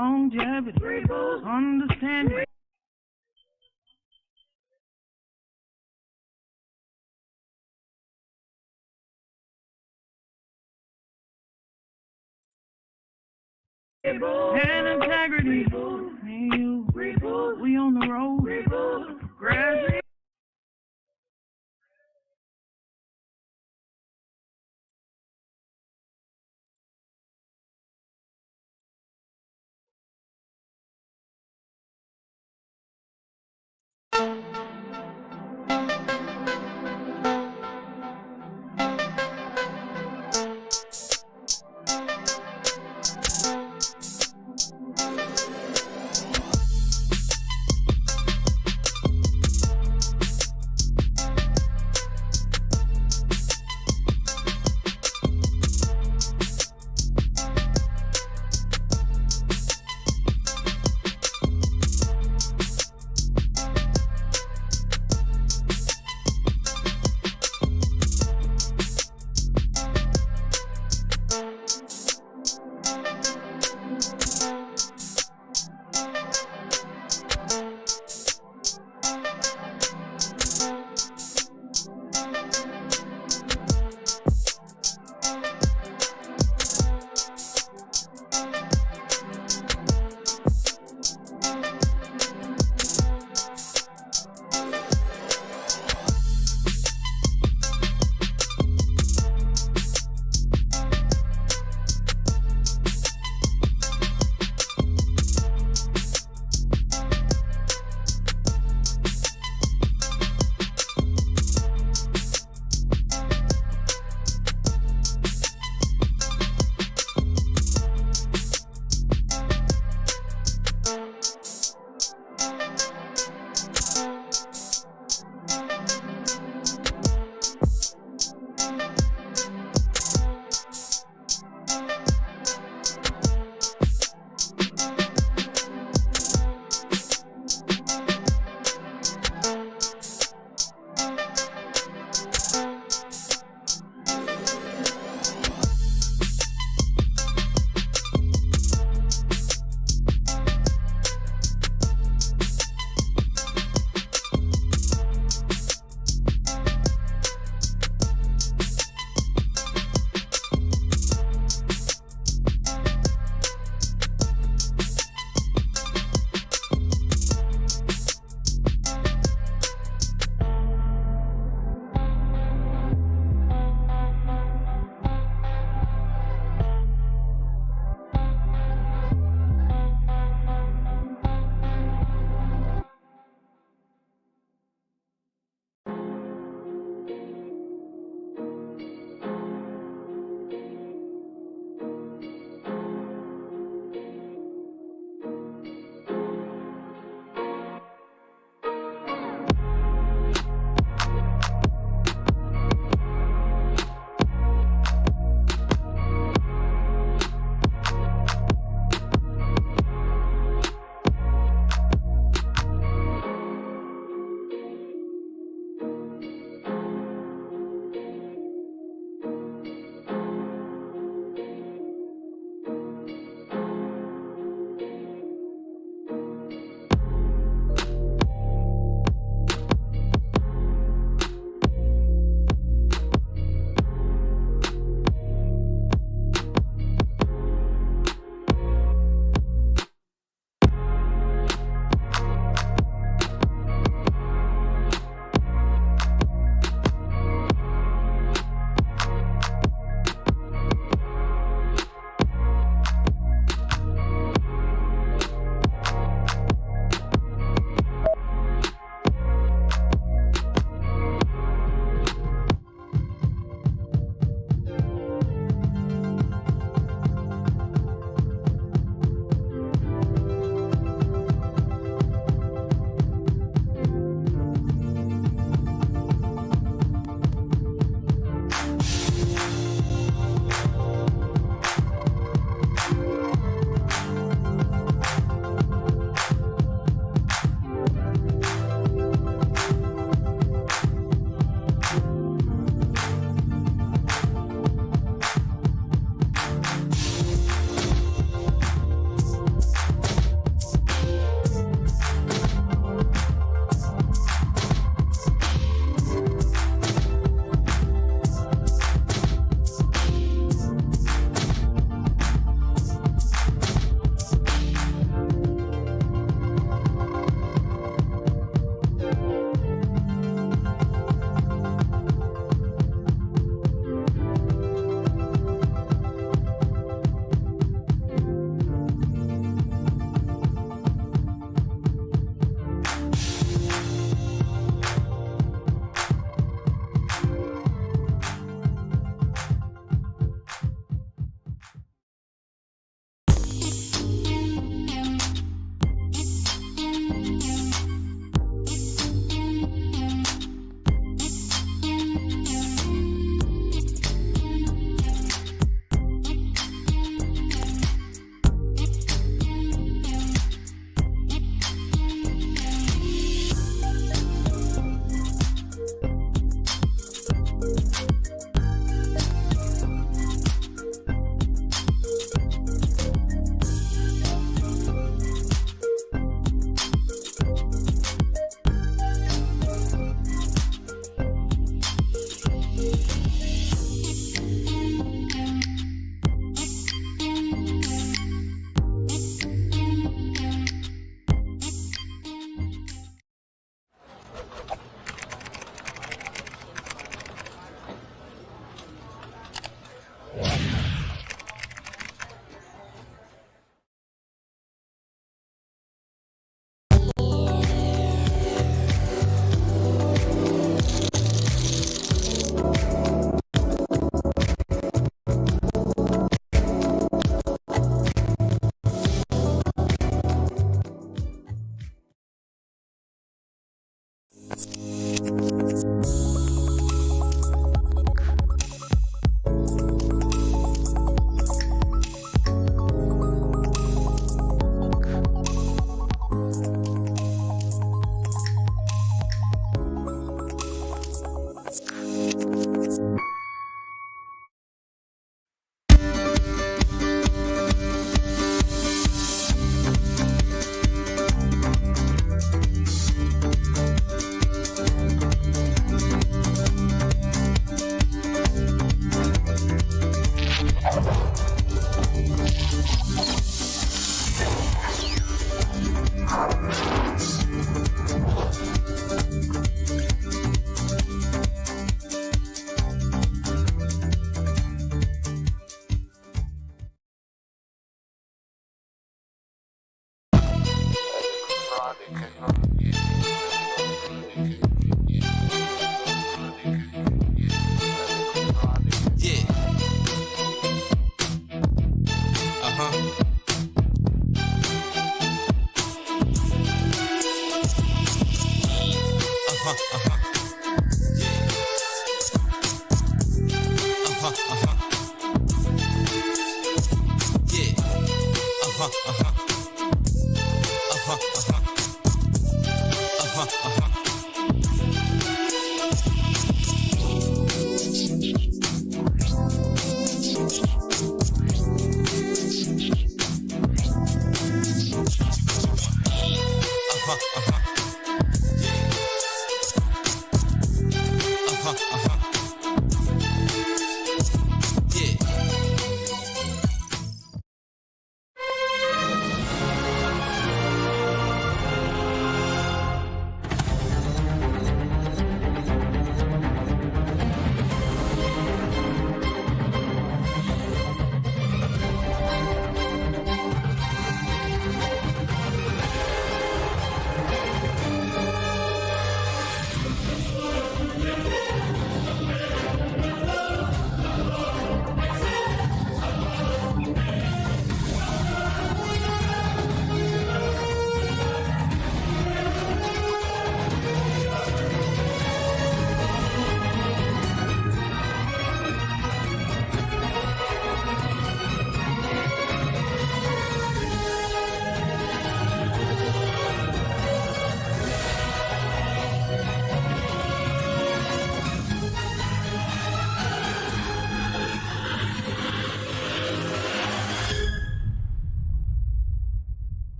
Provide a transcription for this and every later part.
longevity, understanding. And integrity. Me and you, we on the road. Gradually.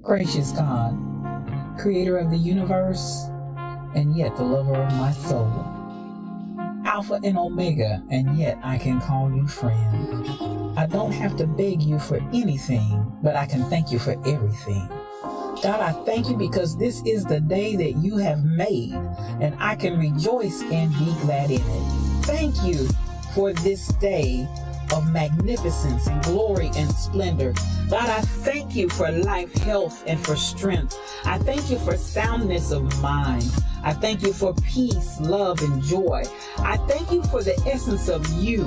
Gracious God, creator of the universe, and yet the lover of my soul. Alpha and Omega, and yet I can call you friend. I don't have to beg you for anything, but I can thank you for everything. God, I thank you because this is the day that you have made, and I can rejoice and be glad in it. Thank you for this day of magnificence and glory and splendor. God, I thank you for life, health, and for strength. I thank you for soundness of mind. I thank you for peace, love, and joy. I thank you for the essence of you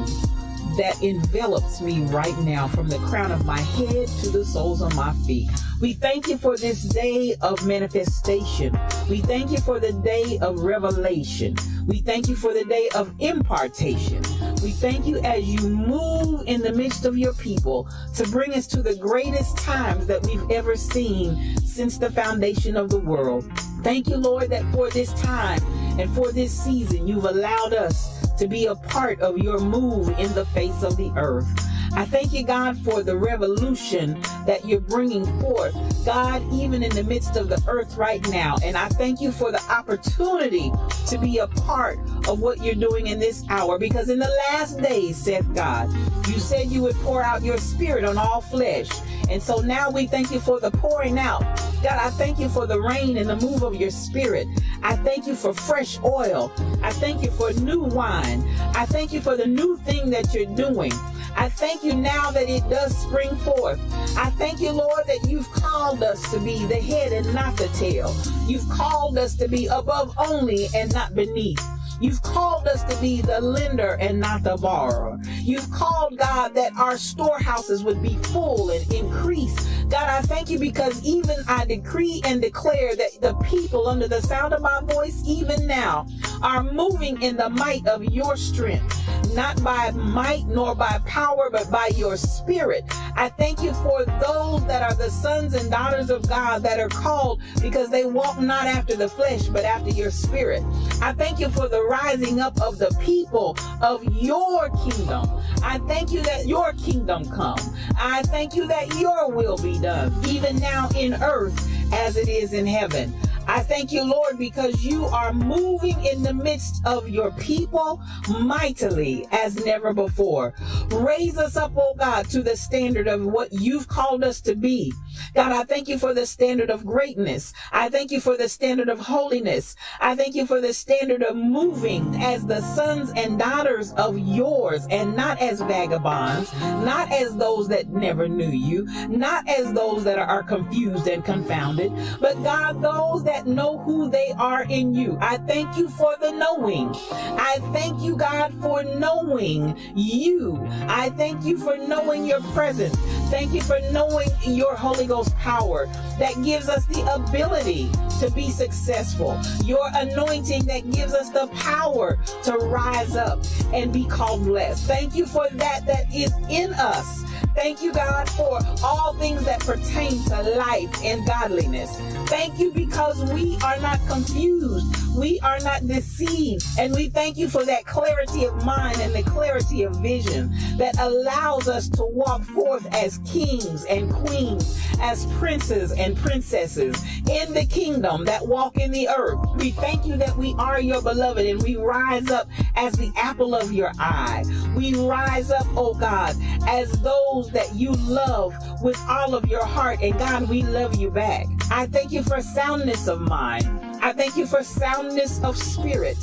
that envelops me right now, from the crown of my head to the soles of my feet. We thank you for this day of manifestation. We thank you for the day of revelation. We thank you for the day of impartation. We thank you as you move in the midst of your people to bring us to the greatest times that we've ever seen since the foundation of the world. Thank you, Lord, that for this time and for this season, you've allowed us to be a part of your move in the face of the earth. I thank you, God, for the revolution that you're bringing forth, God, even in the midst of the earth right now. And I thank you for the opportunity to be a part of what you're doing in this hour, because in the last days, saith God, you said you would pour out your spirit on all flesh. And so now we thank you for the pouring out. God, I thank you for the rain and the move of your spirit. I thank you for fresh oil. I thank you for new wine. I thank you for the new thing that you're doing. I thank you now that it does spring forth. I thank you, Lord, that you've called us to be the head and not the tail. You've called us to be above only and not beneath. You've called us to be the lender and not the borrower. You've called, God, that our storehouses would be full and increase. God, I thank you because even I decree and declare that the people under the sound of my voice, even now, are moving in the might of your strength. Not by might nor by power, but by your spirit. I thank you for those that are the sons and daughters of God that are called because they walk not after the flesh, but after your spirit. I thank you for the rising up of the people of your kingdom. I thank you that your kingdom come. I thank you that your will be done, even now in earth as it is in heaven. I thank you, Lord, because you are moving in the midst of your people mightily as never before. Raise us up, oh God, to the standard of what you've called us to be. God, I thank you for the standard of greatness. I thank you for the standard of holiness. I thank you for the standard of moving as the sons and daughters of yours, and not as vagabonds, not as those that never knew you, not as those that are confused and confounded, but God, those that know who they are in you. I thank you for the knowing. I thank you, God, for knowing you. I thank you for knowing your presence. Thank you for knowing your Holy Ghost power that gives us the ability to be successful. Your anointing that gives us the power to rise up and be called blessed. Thank you for that is in us. Thank you, God, for all things that pertain to life and godliness. Thank you because we are not confused. We are not deceived. And we thank you for that clarity of mind and the clarity of vision that allows us to walk forth as kings and queens, as princes and princesses in the kingdom that walk in the earth. We thank you that we are your beloved, and we rise up as the apple of your eye. We rise up, oh God, as those that you love with all of your heart. And God, we love you back. I thank you for soundness of mind. I thank you for soundness of spirit.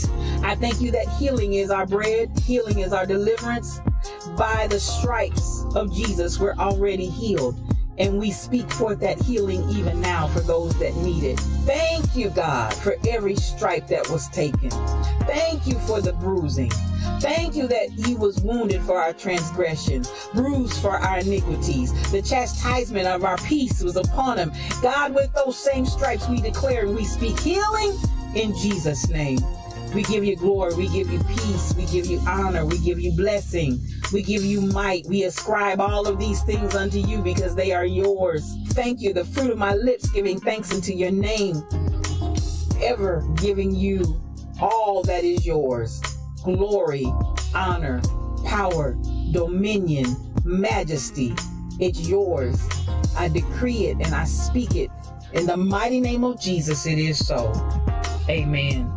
I thank you that healing is our bread. Healing is our deliverance. By the stripes of Jesus, we're already healed. And we speak forth that healing even now for those that need it. Thank you, God, for every stripe that was taken. Thank you for the bruising. Thank you that he was wounded for our transgressions, bruised for our iniquities. The chastisement of our peace was upon him. God, with those same stripes we declare and we speak healing in Jesus' name. We give you glory, we give you peace, we give you honor, we give you blessing, we give you might. We ascribe all of these things unto you because they are yours. Thank you, the fruit of my lips giving thanks unto your name, ever giving you all that is yours. Glory, honor, power, dominion, majesty, it's yours. I decree it and I speak it. In the mighty name of Jesus, it is so. Amen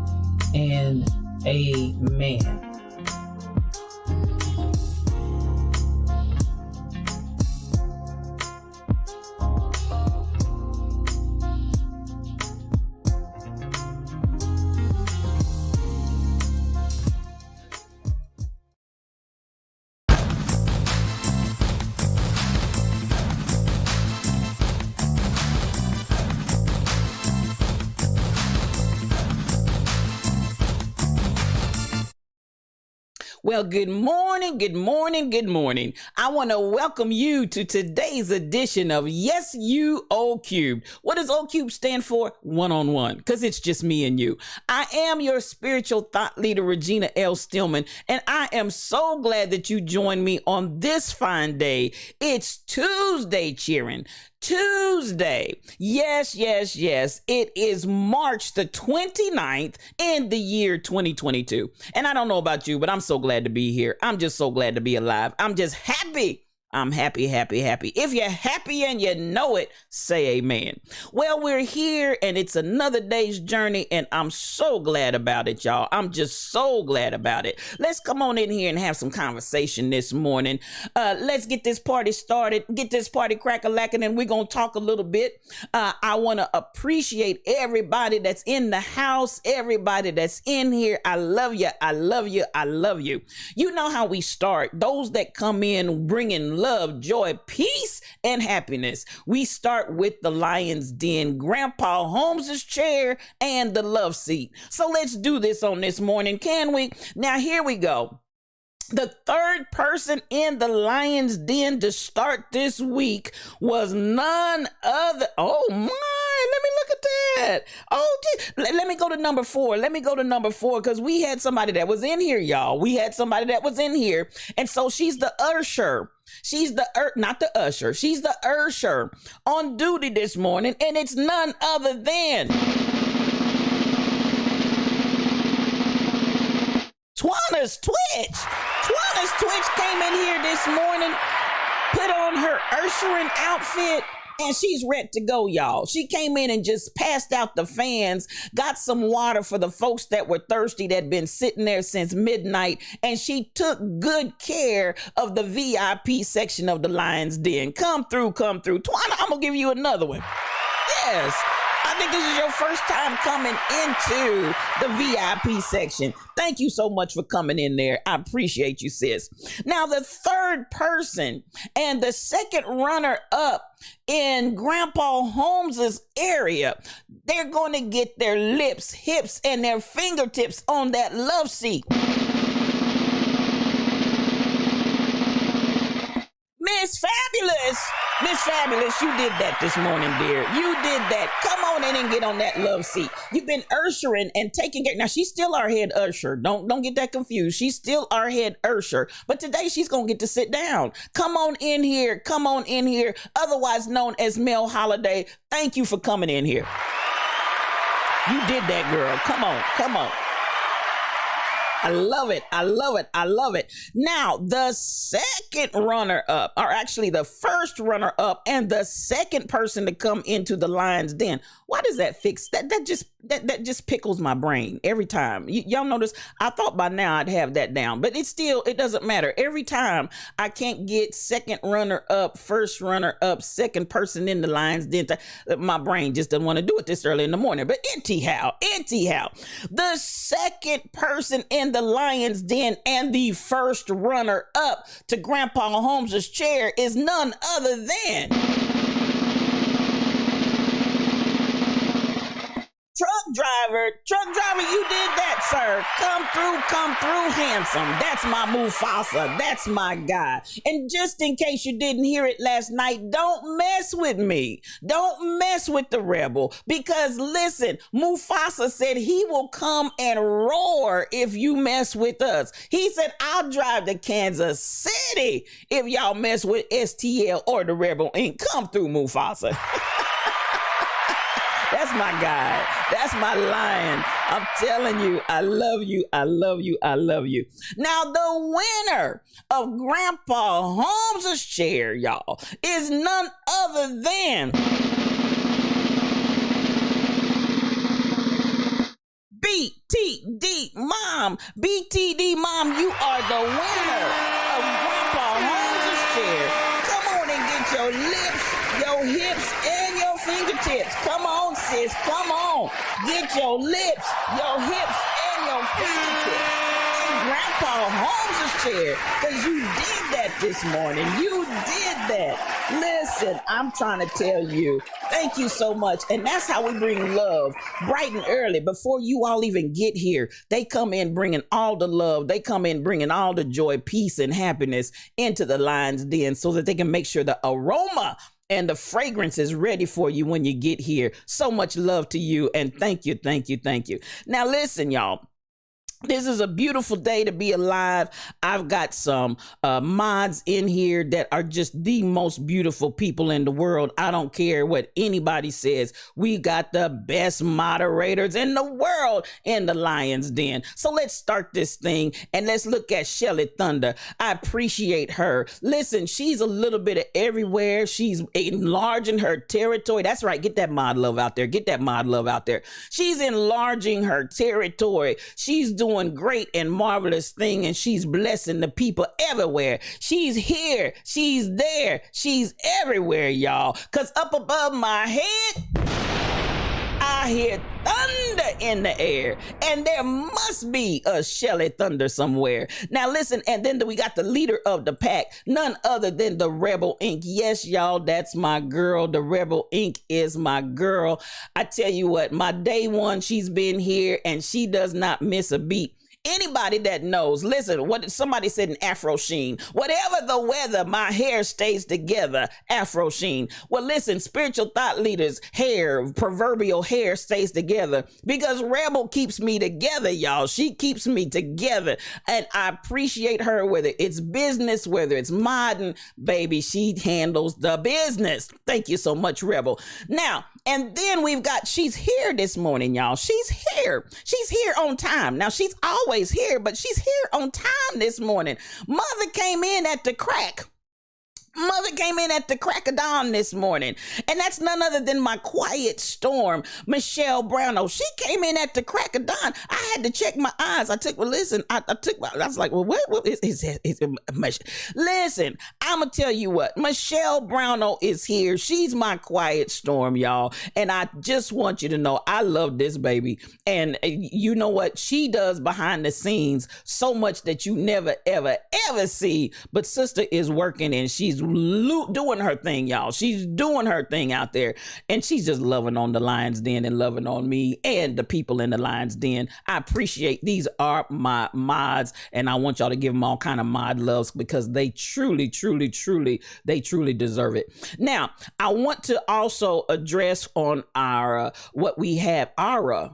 and amen. Well, good morning, good morning, good morning. I want to welcome you to today's edition of Yes You O Cubed. What does O Cubed stand for? One-on-one, because it's just me and you. I am your spiritual thought leader, Regina L. Stillman, and I am so glad that you joined me on this fine day. It's Tuesday, cheering. Tuesday. Yes. It is March the 29th in the year 2022. And I don't know about you, but I'm so glad to be here. I'm just so glad to be alive. I'm just happy. I'm happy. If you're happy and you know it, say amen. Well, we're here and it's another day's journey and I'm so glad about it, y'all. I'm just so glad about it. Let's come on in here and have some conversation this morning. Let's get this party started, get this party crack-a-lacking, and we're going to talk a little bit. I want to appreciate everybody that's in the house, everybody that's in here. I love you. You know how we start. Those that come in bringing love, joy, peace, and happiness. We start with the Lion's Den, Grandpa Holmes's chair, and the love seat. So let's do this on this morning, can we? Now, here we go. The third person in the Lion's Den to start this week was none other. Oh my, let me look at that. Oh, let me go to number 4. Because we had somebody that was in here, y'all. And so she's the usher. She's the not the usher. She's the usher on duty this morning. And it's none other than Twanna's Twitch. Twanna's Twitch came in here this morning, put on her ushering outfit, And she's ready to go, y'all. She came in and just passed out the fans, got some water for the folks that were thirsty that had been sitting there since midnight, and she took good care of the VIP section of the Lion's Den. Come through, come through. Twana, I'm gonna give you another one. Yes. I think this is your first time coming into the VIP section. Thank you so much for coming in there. I appreciate you, sis. Now, the third person and the second runner up in Grandpa Holmes's area, they're going to get their lips, hips, and their fingertips on that love seat. Miss Fabulous, you did that this morning, dear. You did that. Come on in and get on that love seat. You've been ushering and taking care. Now, she's still our head usher. Don't get that confused. She's still our head usher. But today she's going to get to sit down. Come on in here. Come on in here. Otherwise known as Mel Holiday. Thank you for coming in here. You did that, girl. Come on. Come on. I love it. I love it. I love it. Now, the second runner up, or actually the first runner up and the second person to come into the Lion's Den. Why does that fix that? That just pickles my brain every time. Y'all notice, I thought by now I'd have that down, but it doesn't matter. Every time I can't get second runner up, first runner up, second person in the Lion's Den, my brain just doesn't want to do it this early in the morning. But anyhow, the second person in the Lion's Den and the first runner up to Grandpa Holmes's chair is none other than Truck driver, you did that, sir. Come through handsome. That's my Mufasa. That's my guy. And just in case you didn't hear it last night, don't mess with me. Don't mess with the rebel. Because listen, Mufasa said he will come and roar if you mess with us. He said, I'll drive to Kansas City if y'all mess with STL or the Rebel Inc. Come through, Mufasa. That's my guy. That's my lion. I'm telling you, I love you. I love you. I love you. Now, the winner of Grandpa Holmes's chair, y'all, is none other than BTD Mom. BTD Mom, you are the winner of Grandpa Holmes's chair. Come on and get your lips, your hips, and your fingertips. Come on, sis. Come on. Get your lips, your hips, and your fingertips in Grandpa Holmes's chair, because you did that this morning. You did that. Listen, I'm trying to tell you, thank you so much. And that's how we bring love bright and early. Before you all even get here, they come in bringing all the love. They come in bringing all the joy, peace, and happiness into the Lion's Den so that they can make sure the aroma and the fragrance is ready for you when you get here. So much love to you, and thank you, thank you, thank you. Now listen, y'all. This is a beautiful day to be alive. I've got some mods in here that are just the most beautiful people in the world. I don't care what anybody says. We got the best moderators in the world in the Lion's Den. So let's start this thing and let's look at Shelly Thunder. I appreciate her. Listen, she's a little bit of everywhere. She's enlarging her territory. That's right. Get that mod love out there. Get that mod love out there. She's enlarging her territory. She's doing great and marvelous thing, and she's blessing the people everywhere. She's here, she's there, she's everywhere, y'all. Cause up above my head, I hear thunder in the air, and there must be a Shelly Thunder somewhere. Now listen, and then we got the leader of the pack, none other than the Rebel Inc. Yes, y'all, that's my girl. The Rebel Inc. is my girl. I tell you what, my day one, she's been here, and she does not miss a beat. Anybody that knows, listen, what somebody said in Afro Sheen, whatever the weather, my hair stays together, Afro Sheen. Well, listen, spiritual thought leaders' hair, proverbial hair stays together because Rebel keeps me together, y'all. She keeps me together, and I appreciate her, whether it's business, whether it's modern, baby, she handles the business. Thank you so much, Rebel. Now, and then we've got, she's here this morning, y'all. She's here. She's here on time. Now, she's always here, but she's here on time this morning. Mother came in at the crack Mother came in at the crack of dawn this morning, and that's none other than my quiet storm, Michelle Brownell. She came in at the crack of dawn. I had to check my eyes. I was like, well, what is listen, I'm going to tell you what, Michelle Brownell is here. She's my quiet storm, y'all, and I just want you to know I love this baby, and you know what? She does behind the scenes so much that you never, ever, ever see, but sister is working, and she's doing her thing, y'all. She's doing her thing out there, and she's just loving on the Lions Den and loving on me and the people in the Lions Den. I appreciate, these are my mods, and I want y'all to give them all kind of mod loves because they truly deserve it. Now, I want to also address on our what we have, Ara.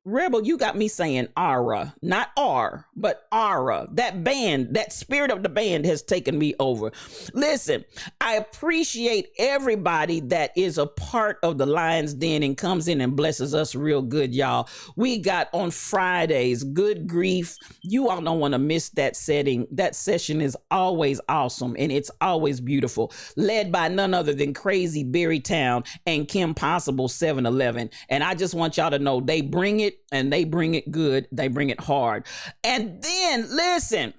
Rebel, you got me saying Ara, not R, but Ara. That band, that spirit of the band has taken me over. Listen, I appreciate everybody that is a part of the Lions Den and comes in and blesses us real good, y'all. We got on Fridays, good grief. You all don't want to miss that setting. That session is always awesome and it's always beautiful. Led by none other than Crazy Berrytown and Kim Possible 711. And I just want y'all to know they bring it and they bring it good. They bring it hard. And then listen,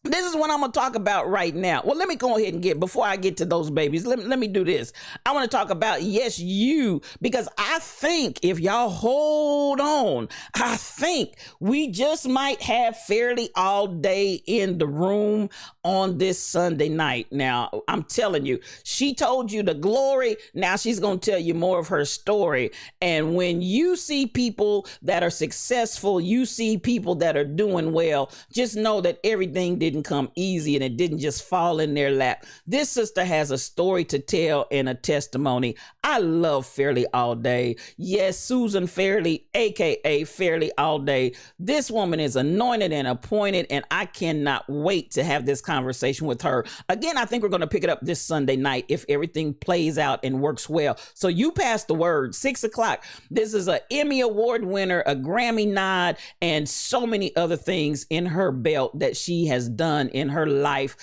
this is what I'm going to talk about right now. Well, let me go ahead and before I get to those babies, let me do this. I want to talk about, yes, you, because I think if y'all hold on, I think we just might have Fairly All Day in the room on this Sunday night. Now, I'm telling you, she told you the glory. Now she's going to tell you more of her story. And when you see people that are successful, you see people that are doing well, just know that everything didn't come easy and it didn't just fall in their lap. This sister has a story to tell and a testimony. I love Fairly All Day. Yes, Susan Fairly, aka Fairly All Day. This woman is anointed and appointed, and I cannot wait to have this conversation with her. Again, I think we're going to pick it up this Sunday night if everything plays out and works well. So you pass the word, 6 o'clock. This is an Emmy Award winner, a Grammy nod, and so many other things in her belt that she has done in her life.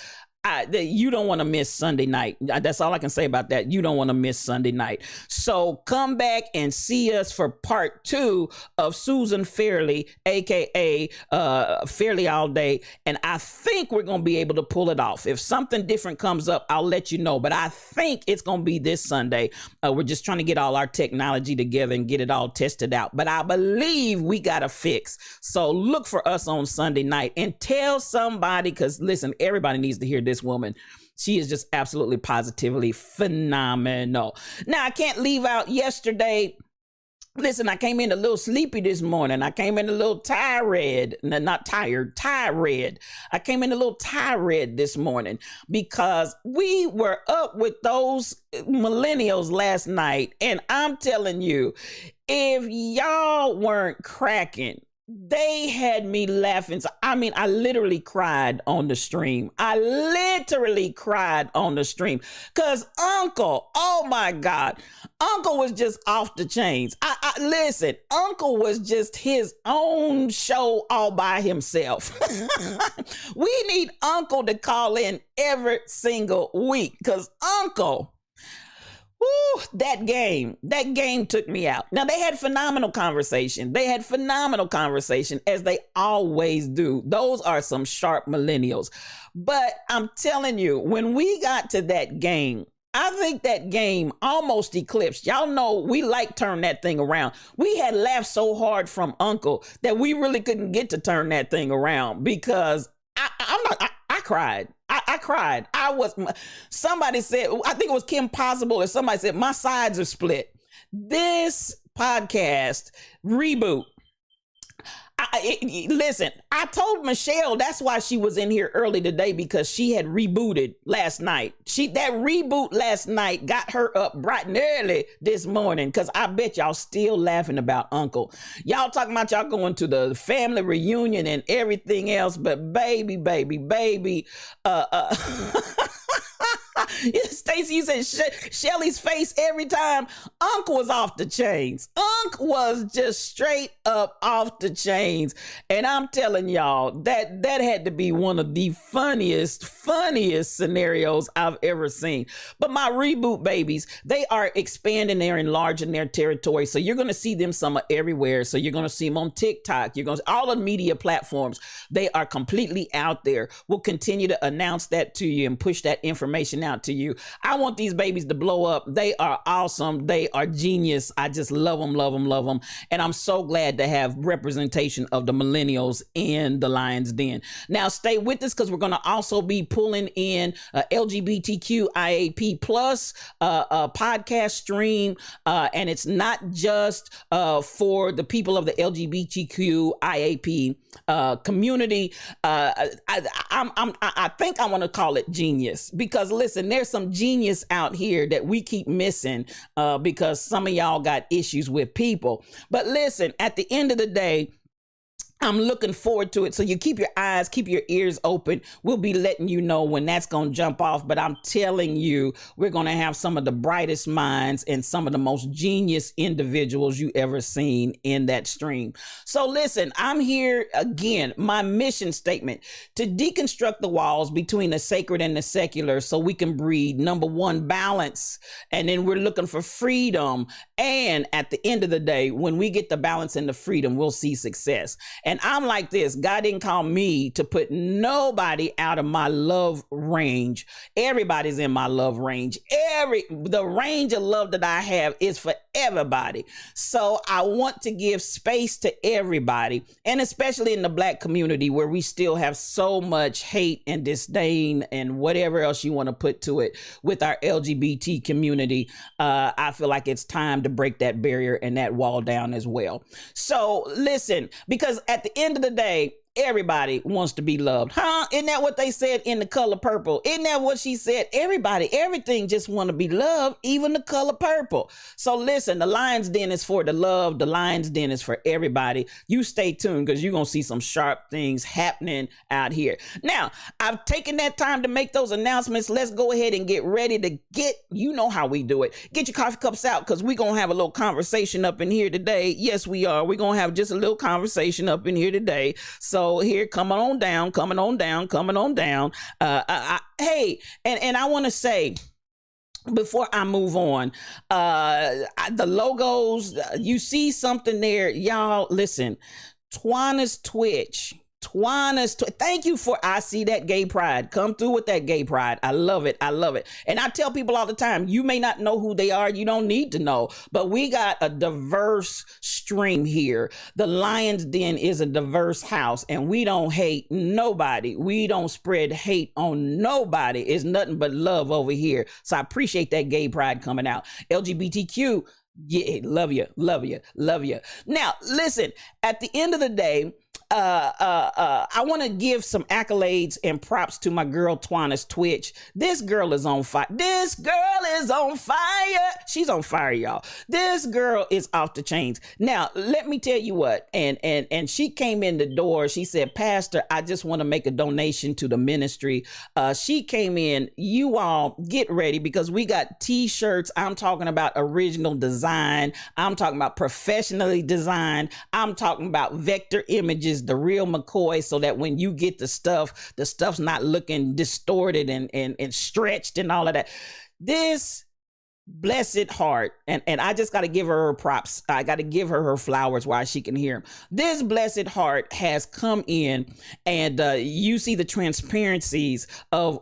You don't want to miss Sunday night. That's all I can say about that. You don't want to miss Sunday night. So come back and see us for part 2 of Susan Fairly, aka Fairly All Day. And I think we're going to be able to pull it off. If something different comes up, I'll let you know. But I think it's going to be this Sunday. We're just trying to get all our technology together and get it all tested out. But I believe we got a fix. So look for us on Sunday night and tell somebody, because listen, everybody needs to hear this woman. She is just absolutely positively phenomenal. Now, I can't leave out yesterday. Listen, I came in a little sleepy this morning. I came in a little tired. Not tired, tired. I came in a little tired this morning because we were up with those millennials last night. And I'm telling you, if y'all weren't cracking, they had me laughing. I mean, I literally cried on the stream. Because Uncle, oh my God, Uncle was just off the chains. Listen, Uncle was just his own show all by himself. We need Uncle to call in every single week because Uncle, woo, that game took me out. Now, they had phenomenal conversation. As they always do. Those are some sharp millennials. But I'm telling you, when we got to that game, I think that game almost eclipsed. Y'all know we turn that thing around. We had laughed so hard from Uncle that we really couldn't get to turn that thing around because I cried. I cried. Somebody said, I think it was Kim Possible, or somebody said, my sides are split. This podcast reboot. Listen, I told Michelle that's why she was in here early today, because she had rebooted last night. That reboot last night got her up bright and early this morning, because I bet y'all still laughing about Uncle. Y'all talking about y'all going to the family reunion and everything else, but baby, Stacey, you said Shelly's face every time. Unc was off the chains. Unc was just straight up off the chains. And I'm telling y'all, that had to be one of the funniest scenarios I've ever seen. But my reboot babies, they are expanding, they're enlarging their territory. So you're going to see them some everywhere. So you're going to see them on TikTok. You're going to all the media platforms. They are completely out there. We'll continue to announce that to you and push that information out to you. I want these babies to blow up. They are awesome. They are genius. I just love them, love them, love them. And I'm so glad to have representation of the millennials in the Lion's Den. Now stay with us because we're going to also be pulling in LGBTQ IAP plus podcast stream. And it's not just for the people of the LGBTQ IAP community. I think I want to call it genius because listen, there's some genius out here that we keep missing because some of y'all got issues with people. But listen, at the end of the day, I'm looking forward to it. So you keep your eyes, keep your ears open. We'll be letting you know when that's going to jump off. But I'm telling you, we're going to have some of the brightest minds and some of the most genius individuals you ever seen in that stream. So listen, I'm here again, my mission statement to deconstruct the walls between the sacred and the secular so we can breed, number one, balance. And then we're looking for freedom. And at the end of the day, when we get the balance and the freedom, we'll see success. And I'm like this, God didn't call me to put nobody out of my love range. Everybody's in my love range. The range of love that I have is for everybody. So I want to give space to everybody, and especially in the Black community where we still have so much hate and disdain and whatever else you want to put to it with our LGBT community. I feel like it's time to break that barrier and that wall down as well. So listen, because at the end of the day, everybody wants to be loved. Huh? Isn't that what they said in The Color Purple? Isn't that what she said? Everything just want to be loved, even The Color Purple. So listen, the Lion's Den is for the love. The Lion's Den is for everybody. You stay tuned because you're going to see some sharp things happening out here. Now, I've taken that time to make those announcements. Let's go ahead and get ready to you know how we do it. Get your coffee cups out because we're going to have a little conversation up in here today. Yes, we are. We're going to have just a little conversation up in here today. So here, coming on down. Hey, and I want to say, before I move on, the logos, you see something there, y'all, listen, Twana's Twitch. Thank you for I see that gay pride. Come through with that gay pride. I love it. And I tell people all the time, you may not know who they are. You don't need to know, but we got a diverse stream here. The Lion's Den is a diverse house and we don't hate nobody. We don't spread hate on nobody. It's nothing but love over here. So I appreciate that gay pride coming out. LGBTQ. Yeah, love you. Now, listen, at the end of the day, I want to give some accolades and props to my girl Twana's Twitch. This girl is on fire. She's on fire, y'all. This girl is off the chains. Now, let me tell you what, and she came in the door. She said, Pastor, I just want to make a donation to the ministry. She came in. You all get ready because we got t-shirts. I'm talking about original design. I'm talking about professionally designed. I'm talking about vector images, the real McCoy, so that when you get the stuff's not looking distorted and stretched and all of that. This blessed heart, and I just got to give her props. I got to give her flowers while she can hear them. This blessed heart has come in, and you see the transparencies of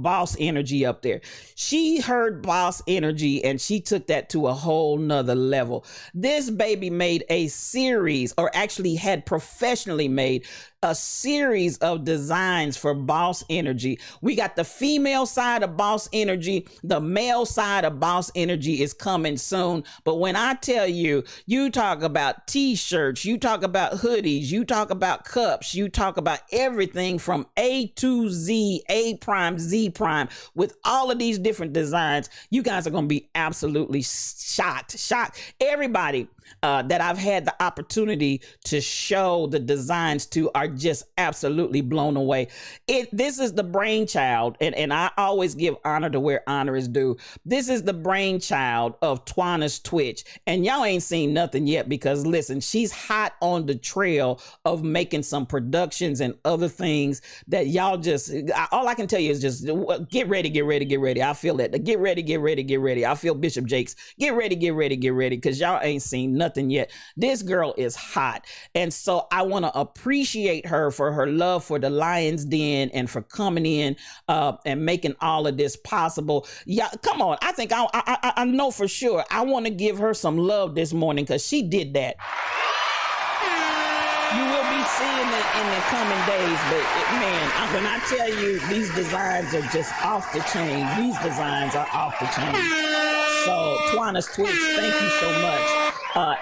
Boss Energy up there. She heard Boss Energy, and she took that to a whole nother level. This baby made a series, or actually had professionally made a series of designs for Boss Energy. We got the female side of Boss Energy. The male side of Boss Energy is coming soon. But when I tell you, you talk about t-shirts, you talk about hoodies, you talk about cups, you talk about everything from A to Z, A prime, Z prime, with all of these different designs, you guys are going to be absolutely shocked. Everybody, that I've had the opportunity to show the designs to are just absolutely blown away. This is the brainchild, and I always give honor to where honor is due. This is the brainchild of Twanna's Twitch, and y'all ain't seen nothing yet because listen, she's hot on the trail of making some productions and other things that y'all just, all I can tell you is just get ready, get ready, get ready. I feel that. Get ready, get ready, get ready. I feel Bishop Jakes. Get ready, get ready, get ready, because y'all ain't seen nothing yet. This girl is hot. And so I want to appreciate her for her love for the Lion's Den and for coming in and making all of this possible. Yeah, come on. I think I know for sure. I want to give her some love this morning because she did that. You will be seeing it in the coming days, but man, when I tell you these designs are just off the chain, these designs are off the chain. So Twanna's Twitch, thank you so much.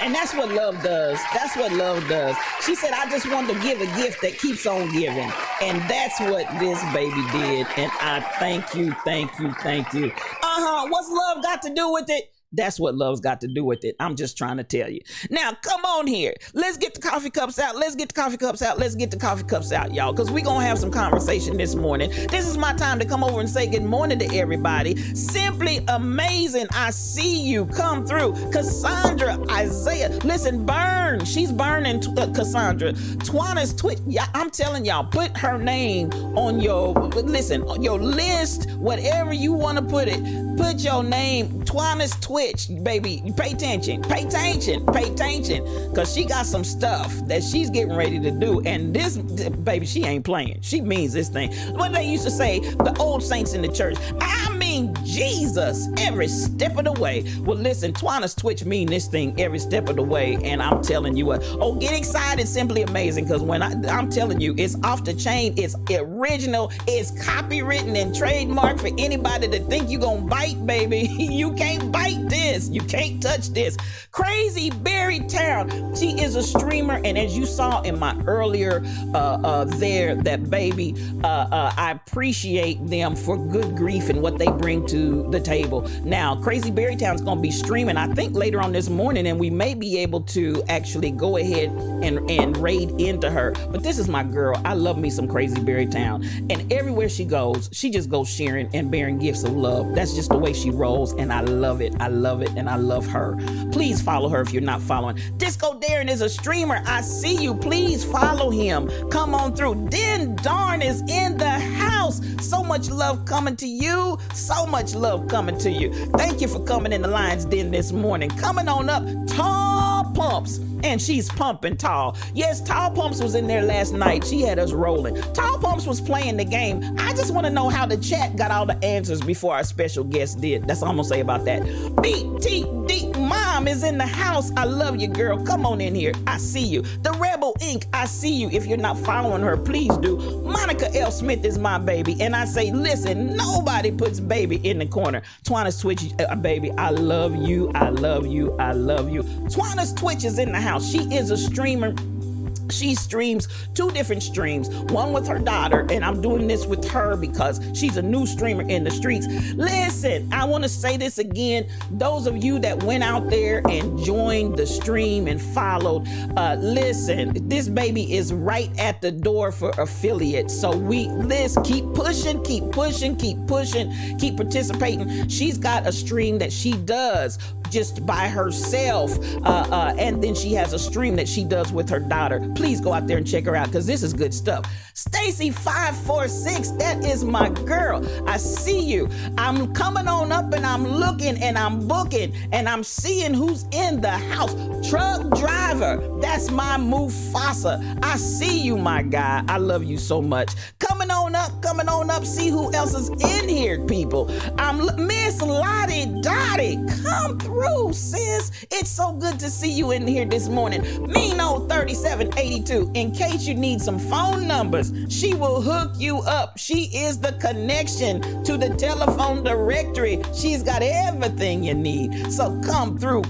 And that's what love does. That's what love does. She said, I just wanted to give a gift that keeps on giving. And that's what this baby did. And I thank you, thank you, thank you. What's love got to do with it? That's what love's got to do with it. I'm just trying to tell you. Now, come on here. Let's get the coffee cups out. Let's get the coffee cups out. Let's get the coffee cups out, y'all, because we're going to have some conversation this morning. This is my time to come over and say good morning to everybody. Simply amazing. I see you come through. Cassandra, Isaiah. Listen, burn. She's burning Cassandra. Twanna's Twitch. Yeah, I'm telling y'all, put her name on your list, whatever you want to put it. Put your name, Twanna's Twitch, baby. Pay attention, because she got some stuff that she's getting ready to do. And this, baby, she ain't playing. She means this thing. What they used to say, the old saints in the church, I mean Jesus, every step of the way. Well, listen, Twanna's Twitch mean this thing every step of the way. And I'm telling you what, get excited, simply amazing, because when I'm telling you, it's off the chain, it's original, it's copywritten and trademarked for anybody to think you gonna bite, baby. You can't bite this. You can't touch this. Crazy Berry Town. She is a streamer, and as you saw in my earlier that baby, I appreciate them for good grief and what they bring to the table. Now, Crazy Berry Town's gonna be streaming, I think, later on this morning, and we may be able to actually go ahead and raid into her. But this is my girl. I love me some Crazy Berry Town, and everywhere she goes, she just goes sharing and bearing gifts of love. That's just the way she rolls, and I love it. I love it, and I love her. Please follow her if you're not following. Disco Darren is a streamer. I see you. Please follow him. Come on through. Den Darn is in the house. So much love coming to you. So much love coming to you. Thank you for coming in the Lion's Den this morning. Coming on up, Tall Pumps. And she's pumping Tall. Yes, Tall Pumps was in there last night. She had us rolling. Tall Pumps was playing the game. I just want to know how the chat got all the answers before our special guest did. That's all I'm going to say about that. BTD Mom is in the house. I love you, girl. Come on in here. I see you. The Rebel Inc. I see you. If you're not following her, please do. Monica L. Smith is my baby. And I say, listen, nobody puts baby in the corner. Twanna's Twitch, baby, I love you. I love you. I love you. Twanna's Twitch is in the house. She is a streamer. She streams 2 different streams, one with her daughter, and I'm doing this with her because she's a new streamer in the streets. Listen, I want to say this again. Those of you that went out there and joined the stream and followed, listen, this baby is right at the door for affiliates. So let's keep pushing, keep participating. She's got a stream that she does just by herself, and then she has a stream that she does with her daughter. Please go out there and check her out because this is good stuff. Stacy 546, that is my girl. I see you. I'm coming on up and I'm looking and I'm booking and I'm seeing who's in the house. Truck driver, that's my Mufasa. I see you, my guy. I love you so much. Coming on up, see who else is in here, people. Miss Lottie Dottie, come through, sis. It's so good to see you in here this morning. Mino 3782, in case you need some phone numbers, she will hook you up. She is the connection to the telephone directory. She's got everything you need. So come through.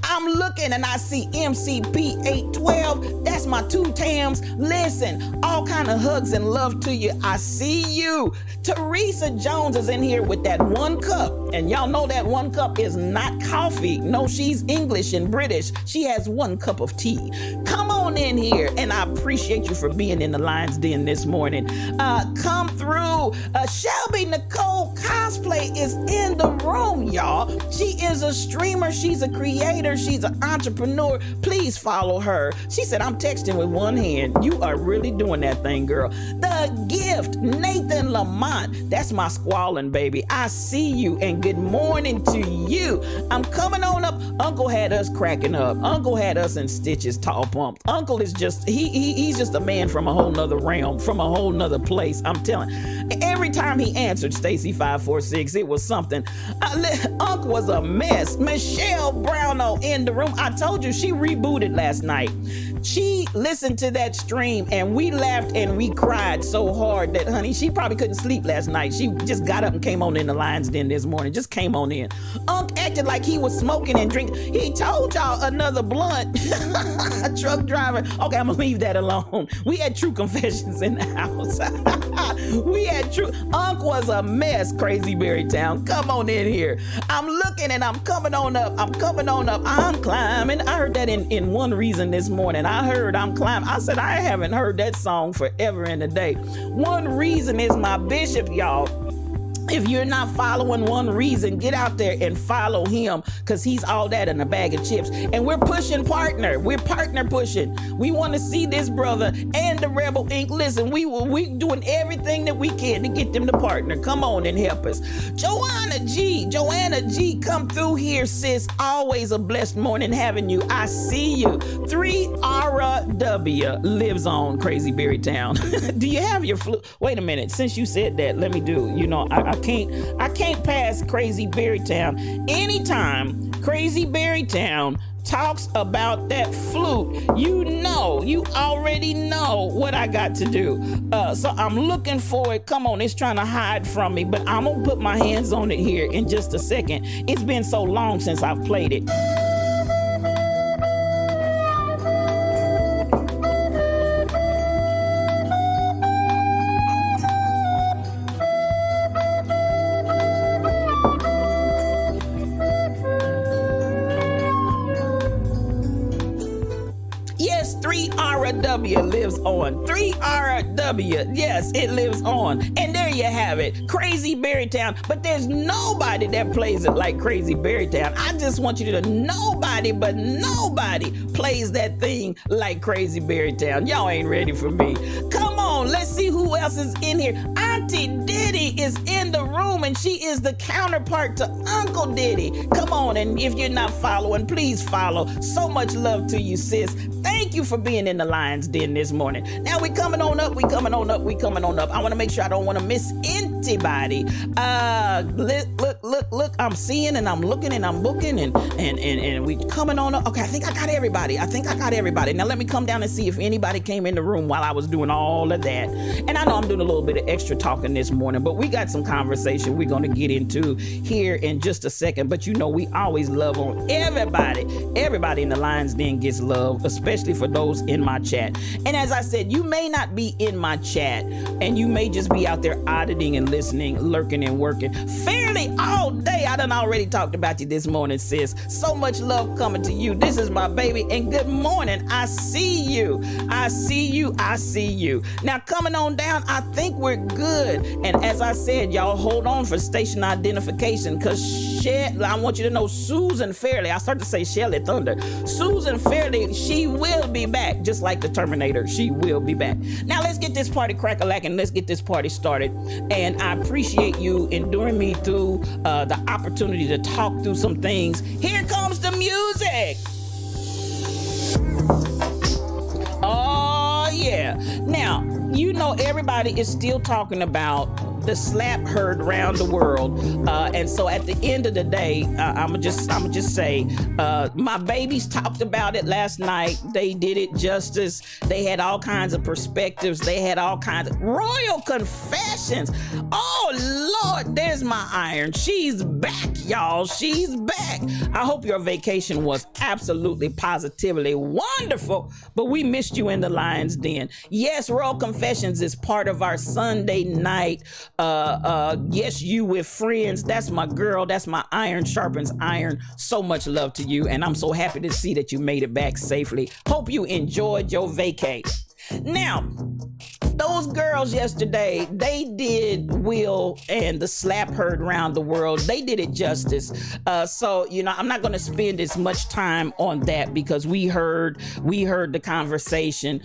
I'm looking and I see MCP 812. That's my 2 Tams. Listen, all kind of hugs and love to you. I see you. Teresa Jones is in here with that 1 cup. And y'all know that 1 cup is not coffee. No, she's English and British. She has 1 cup of tea. Come on in here. And I appreciate you for being in the Lion's Den this morning. Come through. Shelby Nicole Cosplay is in the room, y'all. She is a streamer. She's a creator. She's an entrepreneur. Please follow her. She said, I'm texting with one hand. You are really doing that thing, girl. The Gift, Nathan Lamont. That's my squalling baby. I see you and good morning to you. I'm coming on up. Uncle had us cracking up. Uncle had us in stitches, tall pumped. Uncle is just, he's just a man from a whole nother realm, from a whole nother place. I'm telling. Every time he answered Stacy 546, it was something. Uncle was a mess. Michelle Browno in the room. I told you she rebooted last night. She listened to that stream and we laughed and we cried so hard that, honey, she probably couldn't sleep last night. She just got up and came on in the Lion's Den this morning. Just came on in. Unc acted like he was smoking and drinking. He told y'all another blunt. A truck driver. Okay, I'm gonna leave that alone. We had true confessions in the house. We had true. Unc was a mess, Crazy Berry Town. Come on in here. I'm looking and I'm coming on up. I'm coming on up. I'm climbing. I heard that in One Reason this morning. I heard I'm climbing. I said, I haven't heard that song forever and a day. One Reason is my bishop, y'all. If you're not following One Reason, get out there and follow him because he's all that in a bag of chips. And we're pushing partner. We're partner pushing. We want to see this brother and the Rebel Inc. Listen, we doing everything that we can to get them to partner. Come on and help us. Joanna G, come through here, sis. Always a blessed morning having you. I see you. 3RW lives on Crazy Berry Town. Do you have your flu? Wait a minute. Since you said that, let me do. I can't pass Crazy Berry Town. Anytime Crazy Berry Town talks about that flute, you already know what I got to do. So I'm looking for it. Come on, it's trying to hide from me, but I'm gonna put my hands on it here in just a second. It's been so long since I've played it. Yes, 3RW lives on. 3RW, yes, it lives on. And there you have it, Crazy Berry Town. But there's nobody that plays it like Crazy Berry Town. I just want you to know nobody plays that thing like Crazy Berry Town. Y'all ain't ready for me. Come on, let's see who else is in here. Auntie Diddy is in the room and she is the counterpart to Uncle Diddy. Come on, and if you're not following, please follow. So much love to you, sis. Thank you for being in the Lion's Den this morning. Now we coming on up. I want to make sure I don't want to miss anybody. Look, I'm seeing and I'm looking and I'm booking and we coming on up. Okay, I think I got everybody. Now let me come down and see if anybody came in the room while I was doing all of that. And I know I'm doing a little bit of extra talking this morning, but we got some conversation we're going to get into here in just a second. But we always love on everybody. Everybody in the Lion's Den gets love, especially for those in my chat. And as I said, you may not be in my chat and you may just be out there auditing and listening, lurking and working fairly all day. I done already talked about you this morning, sis. So much love coming to you. This is my baby and good morning. I see you. Now coming on down, I think we're good. And as I said, y'all hold on for station identification because I want you to know Susan Fairley, I started to say Shelly Thunder. Susan Fairley, she will be back, just like the Terminator. She will be back. Now let's get this party crack-a-lackin'. Let's get this party started. And I appreciate you enduring me through the opportunity to talk through some things. Here comes the music. Oh yeah. Now, everybody is still talking about the slap heard around the world. And so at the end of the day, I'ma just say, my babies talked about it last night. They did it justice. They had all kinds of perspectives. They had all kinds of royal confessions. Oh Lord, there's my iron. She's back, y'all. She's back. I hope your vacation was absolutely positively wonderful, but we missed you in the Lion's Den. Yes, Royal Confessions is part of our Sunday night. Yes, you with friends. That's my girl. That's my iron sharpens iron. So much love to you, and I'm so happy to see that you made it back safely. Hope you enjoyed your vacay. Now, those girls yesterday, they did Will and the slap heard around the world. They did it justice. So, I'm not going to spend as much time on that because we heard the conversation.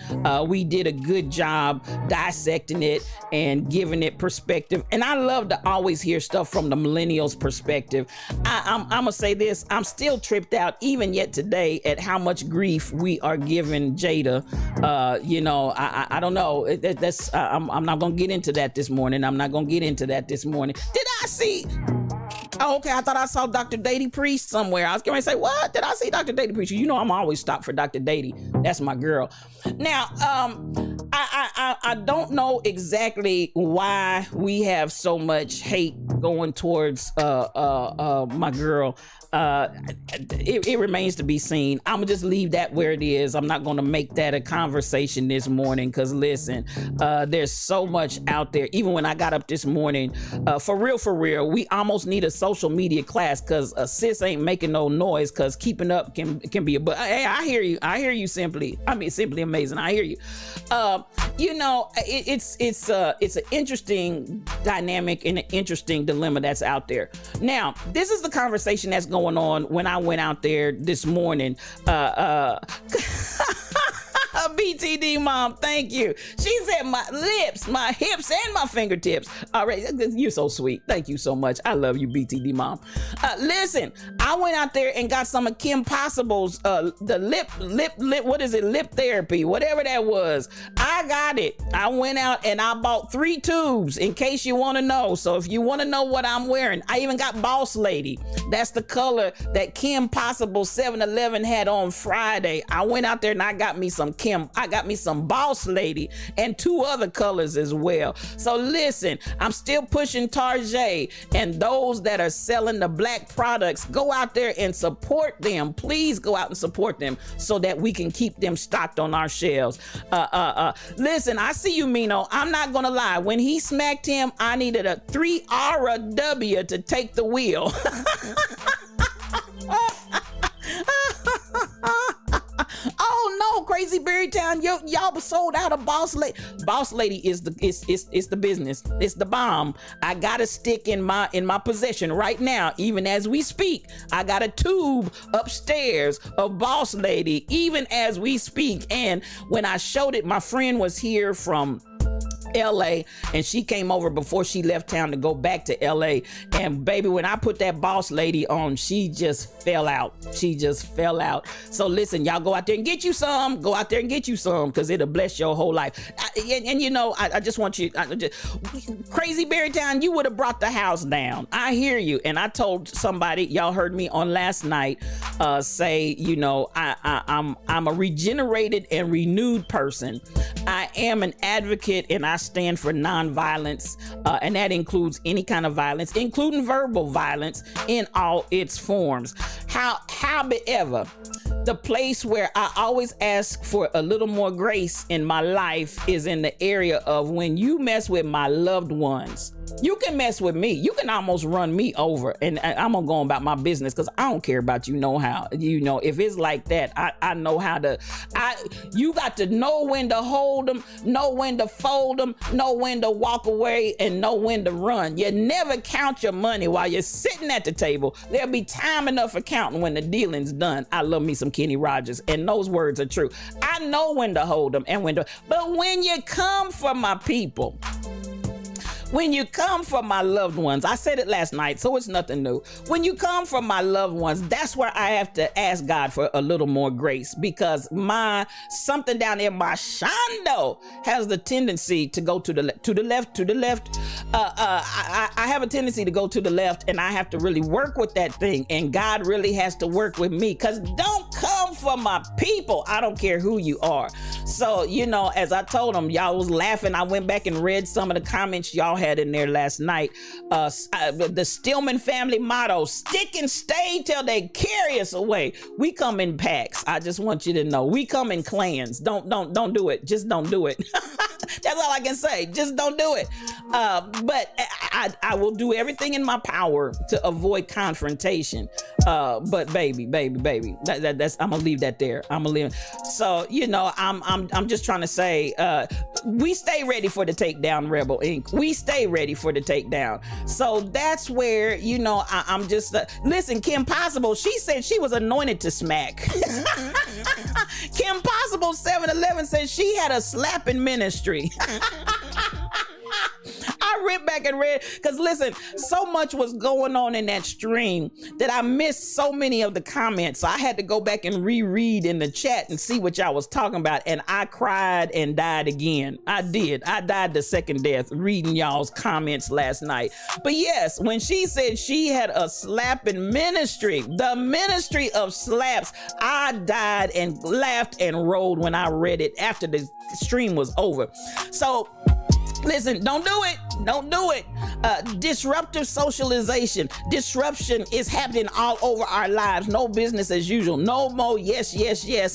We did a good job dissecting it and giving it perspective. And I love to always hear stuff from the millennials' perspective. I'm going to say this. I'm still tripped out even yet today at how much grief we are giving Jada. I don't know. I'm not gonna get into that this morning. Did I see? Oh, okay. I thought I saw Dr. Dady Priest somewhere. I was going to say, what? Did I see Dr. Dady Priest? I'm always stopped for Dr. Dady. That's my girl. Now, I don't know exactly why we have so much hate going towards my girl. It remains to be seen. I'm gonna just leave that where it is. I'm not gonna make that a conversation this morning because listen, there's so much out there. Even when I got up this morning, for real, we almost need a social media class because sis ain't making no noise because keeping up can be a, but hey, I hear you simply amazing. I hear you. It's an interesting dynamic and an interesting dilemma that's out there. Now, this is the conversation that's going on when I went out there this morning. BTD mom, thank you. She said my lips, my hips, and my fingertips. All right, you're so sweet. Thank you so much. I love you, BTD mom. Listen, I went out there and got some of Kim Possible's the lip, what is it? Lip therapy, whatever that was. I got it. I went out and I bought 3 tubes in case you want to know. So if you want to know what I'm wearing, I even got Boss Lady. That's the color that Kim Possible 7-Eleven had on Friday. I went out there and I got me some Boss Lady and 2 other colors as well. So listen, I'm still pushing Tarjay and those that are selling the black products. Go out there and support them. Please go out and support them so that we can keep them stocked on our shelves. Listen, I see you, Mino. I'm not gonna lie. When he smacked him, I needed a 3 RW to take the wheel. Oh no, Crazy Berrytown, y'all sold out of Boss Lady. Boss Lady is the business. It's the bomb. I got a stick in my possession right now, even as we speak. I got a tube upstairs of Boss Lady, even as we speak. And when I showed it, my friend was here from LA and she came over before she left town to go back to LA, and baby, when I put that Boss Lady on, she just fell out. So listen, y'all go out there and get you some, because it'll bless your whole life. I just want you, Crazy Berrytown, you would have brought the house down. I hear you. And I told somebody, y'all heard me on last night say, I'm a regenerated and renewed person. I am an advocate and I stand for nonviolence, and that includes any kind of violence, including verbal violence in all its forms. However, the place where I always ask for a little more grace in my life is in the area of when you mess with my loved ones. You can mess with me. You can almost run me over, and I'm gonna go about my business because I don't care about you. If it's like that, I know how to. You got to know when to hold them, know when to fold them, know when to walk away, and know when to run. You never count your money while you're sitting at the table. There'll be time enough for counting when the dealing's done. I love me some Kenny Rogers, and those words are true. I know when to hold them and when to. But when you come for my people, When you come from my loved ones, I said it last night, so it's nothing new. When you come from my loved ones, that's where I have to ask God for a little more grace, because something down there, my shando, has the tendency to go to the left. I have a tendency to go to the left, and I have to really work with that thing, and God really has to work with me, because don't come from my people. I don't care who you are. So, as I told them, y'all was laughing. I went back and read some of the comments y'all had in there last night. The Stillman family motto: stick and stay till they carry us away. We come in packs. I just want you to know, we come in clans. Don't do it. Just don't do it. That's all I can say. Just don't do it. But I will do everything in my power to avoid confrontation. But baby, that's I'm gonna leave that there. I'm gonna leave. So I'm just trying to say, we stay ready for the takedown, Rebel Inc. We stay ready for the takedown. So that's where I'm just listen. Kim Possible, she said she was anointed to smack. Kim Possible 711 said she had a slapping ministry. I read back and read, because listen, so much was going on in that stream that I missed so many of the comments. So I had to go back and reread in the chat and see what y'all was talking about. And I cried and died again. I did. I died the second death reading y'all's comments last night. But yes, when she said she had a slapping ministry, the ministry of slaps, I died and laughed and rolled when I read it after the stream was over. So listen, don't do it. Don't do it. Disruptive socialization. Disruption is happening all over our lives. No business as usual. No more yes,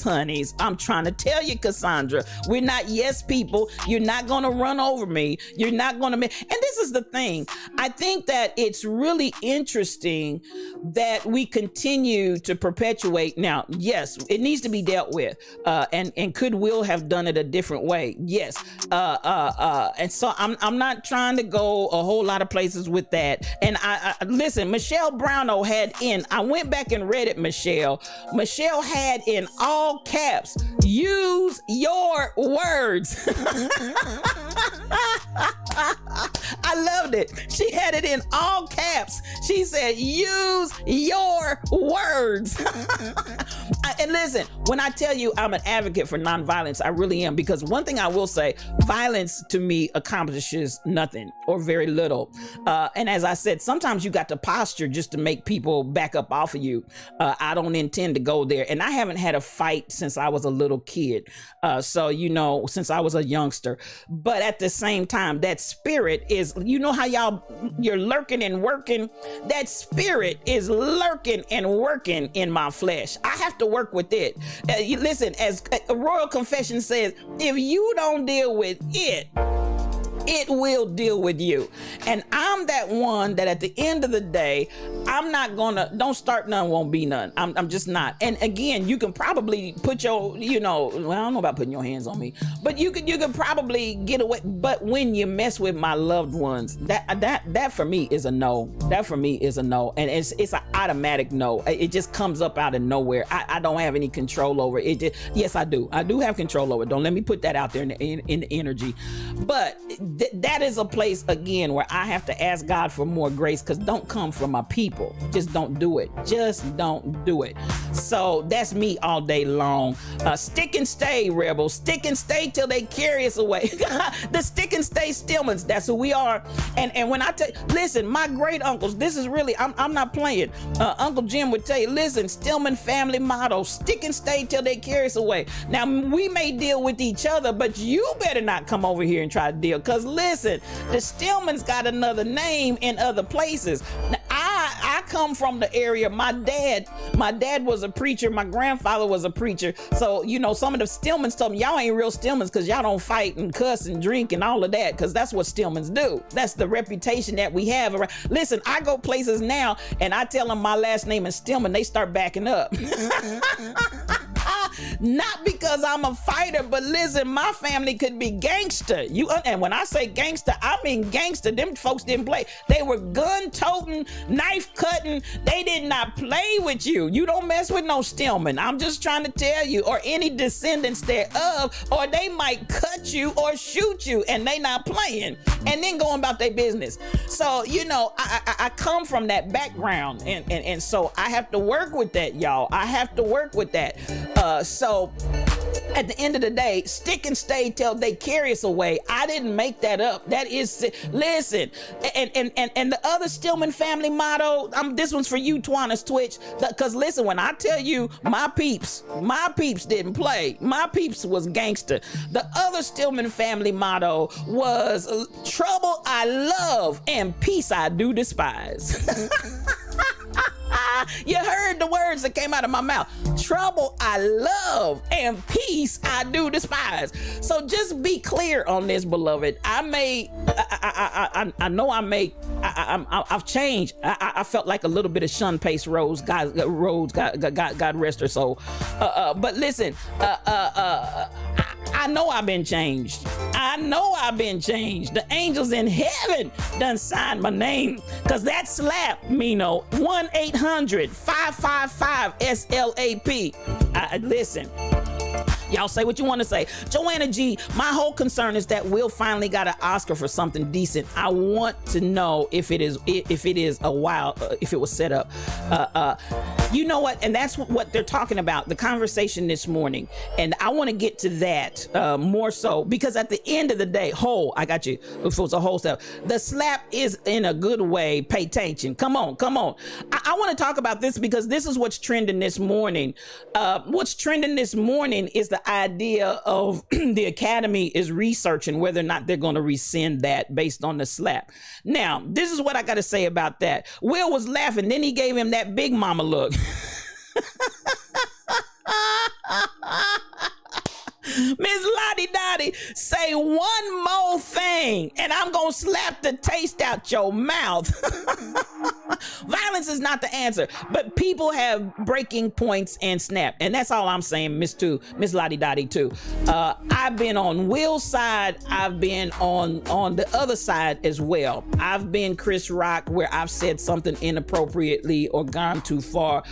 honeys. I'm trying to tell you, Cassandra, we're not yes people. You're not going to run over me. You're not going to and this is the thing. I think that it's really interesting that we continue to perpetuate. Now, yes, it needs to be dealt with. And could Will have done it a different way? Yes. And so I'm not trying to go a whole lot of places with that. And I listen, Michelle Browno had I went back and read it, Michelle had in all caps, use your words. I loved it. She had it in all caps. She said, use your words. And listen, when I tell you I'm an advocate for nonviolence, I really am, because one thing I will say, violence to me accomplishes nothing or very little. And as I said, sometimes you got to posture just to make people back up off of you. I don't intend to go there. And I haven't had a fight since I was a little kid. So, since I was a youngster. But at the same time, that spirit is, how you're lurking and working. That spirit is lurking and working in my flesh. I have to work with it. Listen, as Royal Confession says, if you don't deal with it, it will deal with you. And I'm that one that at the end of the day, I'm not gonna, don't start none, won't be none. I'm just not. And again, you can probably put your, well, I don't know about putting your hands on me, but you could probably get away. But when you mess with my loved ones, that for me is a no. That for me is a no. And it's an automatic no. It just comes up out of nowhere. I don't have any control over it. Yes, I do. I do have control over it. Don't let me put that out there in the energy. But that is a place, again, where I have to ask God for more grace, because don't come from my people. Just don't do it. Just don't do it. So that's me all day long. Stick and stay, rebels. Stick and stay till they carry us away. The stick and stay Stillmans, that's who we are. And when I tell, listen, my great uncles, this is really, I'm not playing. Uncle Jim would tell you, listen, Stillman family motto, stick and stay till they carry us away. Now, we may deal with each other, but you better not come over here and try to deal, because listen, the Stillman's got another name in other places. Now, I come from the area. My dad was a preacher. My grandfather was a preacher. So, some of the Stillmans told me, y'all ain't real Stillmans because y'all don't fight and cuss and drink and all of that, because that's what Stillmans do. That's the reputation that we have around. Listen, I go places now and I tell them my last name is Stillman, they start backing up. Not because I'm a fighter, but listen, my family could be gangster. And when I say gangster, I mean gangster. Them folks didn't play. They were gun-toting, knife-cutting. They did not play with you. You don't mess with no Stillman. I'm just trying to tell you, or any descendants thereof, or they might cut you or shoot you, and they not playing, and then going about their business. So, you know, I come from that background, and so I have to work with that, y'all. I have to work with that. So at the end of the day, stick and stay till they carry us away. I didn't make that up. That is, listen, and the other Stillman family motto, this one's for you, Twanna's Twitch, because listen, when I tell you my peeps didn't play. My peeps was gangster. The other Stillman family motto was trouble I love and peace I do despise. You heard the words that came out of my mouth. Trouble I love and peace I do despise. So just be clear on this, beloved. I've changed. I felt like a little bit of Shun Pace Rhodes. God rest her soul. But listen, I know I've been changed. I know I've been changed. The angels in heaven done signed my name. Cause that slap, Mino, 1-800-555-SLAP. Listen. Y'all say what you want to say. Joanna G, my whole concern is that Will finally got an Oscar for something decent. I want to know if it was set up. You know what? And that's what they're talking about, the conversation this morning. And I want to get to that more so, because at the end of the day, I got you. If it was a whole stuff, the slap is in a good way. Pay attention. Come on. I want to talk about this because this is what's trending this morning. What's trending this morning is the idea of the Academy is researching whether or not they're going to rescind that based on the slap. Now, this is what I got to say about that. Will was laughing, then he gave him that big mama look. Miss Lottie Dottie, say one more thing and I'm gonna slap the taste out your mouth. Violence is not the answer, but people have breaking points and snap, and that's all I'm saying, Miss Lottie Dottie too. I've been on Will's side, I've been on the other side as well. I've been Chris Rock, where I've said something inappropriately or gone too far,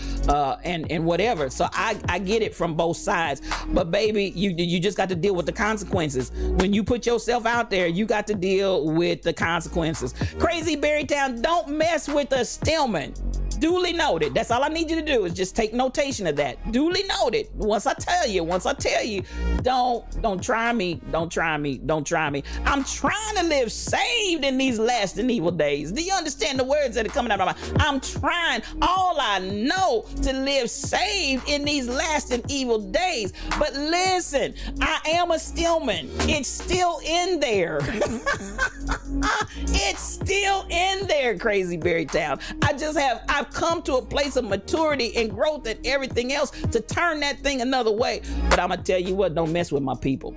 and whatever. So I get it from both sides, but baby, you just got to deal with the consequences. When you put yourself out there, you got to deal with the consequences. Crazy Berrytown, don't mess with a Stillman. Duly noted. That's all I need you to do is just take notation of that. Duly noted. Once I tell you, don't try me. I'm trying to live saved in these last and evil days. Do you understand the words that are coming out of my mouth? I'm trying all I know to live saved in these last and evil days. But listen, I am a Stillman. It's still in there. It's still in there, Crazy Berrytown. I've come to a place of maturity and growth and everything else to turn that thing another way. But I'm gonna tell you what, don't mess with my people.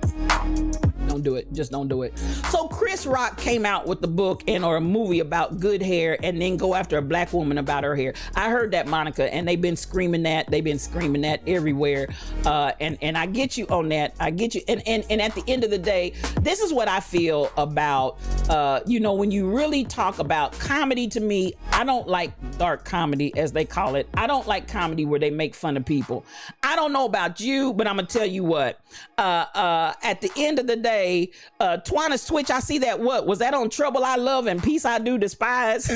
Don't do it. Just don't do it. So Chris Rock came out with the book or a movie about good hair and then go after a black woman about her hair. I heard that, Monica, and they've been screaming that. They've been screaming that everywhere. And I get you on that. I get you. And at the end of the day, this is what I feel about, when you really talk about comedy. To me, I don't like dark comedy, as they call it. I don't like comedy where they make fun of people. I don't know about you, but I'm gonna tell you what, at the end of the day, Twanna's Twitch, I see that. What was that on Trouble I Love and Peace I Do Despise?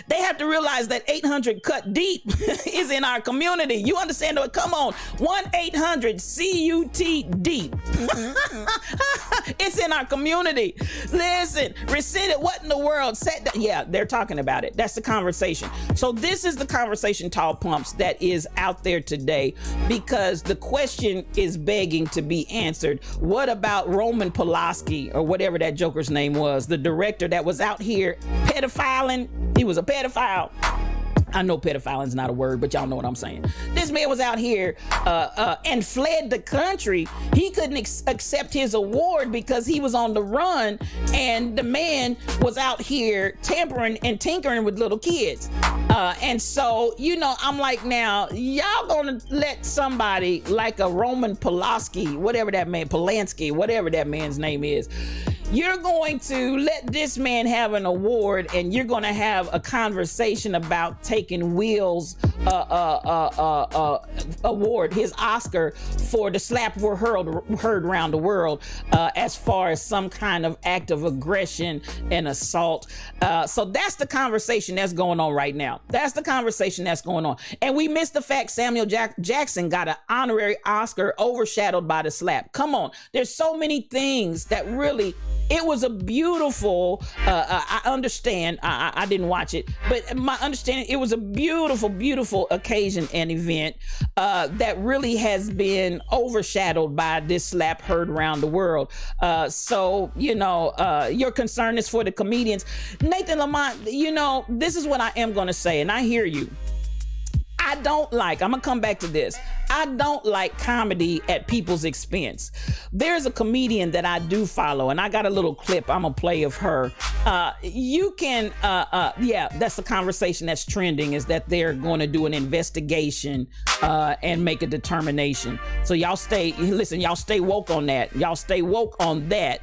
They have to realize that 800 Cut Deep is in our community. You understand? Come on, 1-800-CUT-DEEP. It's in our community. Listen, rescinded. What in the world? Yeah, they're talking about it. That's the conversation. So this is the conversation, Tall Pumps, that is out there today, because the question is begging to be answered. What about Roman Polanski, or whatever that joker's name was, the director that was out here pedophiling? He was a pedophile. I know pedophile is not a word, but y'all know what I'm saying. This man was out here and fled the country. He couldn't accept his award because he was on the run, and the man was out here tampering and tinkering with little kids. And so, you know, I'm like, now, y'all gonna let somebody like a Roman Polanski, whatever that man's name is, you're going to let this man have an award, and you're going to have a conversation about taking Will's award, his Oscar, for the slap were heard around the world, as far as some kind of act of aggression and assault. So that's the conversation that's going on right now. That's the conversation that's going on. And we missed the fact Samuel Jackson got an honorary Oscar overshadowed by the slap. Come on. There's so many things that really... It was a beautiful, I understand, I didn't watch it, but my understanding, it was a beautiful, beautiful occasion and event that really has been overshadowed by this slap heard around the world. So, you know, your concern is for the comedians. Nathan Lamont, you know, this is what I am going to say, and I hear you. I'm gonna come back to this. I don't like comedy at people's expense. There's a comedian that I do follow, and I got a little clip I'm gonna play of her. That's the conversation that's trending, is that they're going to do an investigation and make a determination. So y'all stay woke on that. Y'all stay woke on that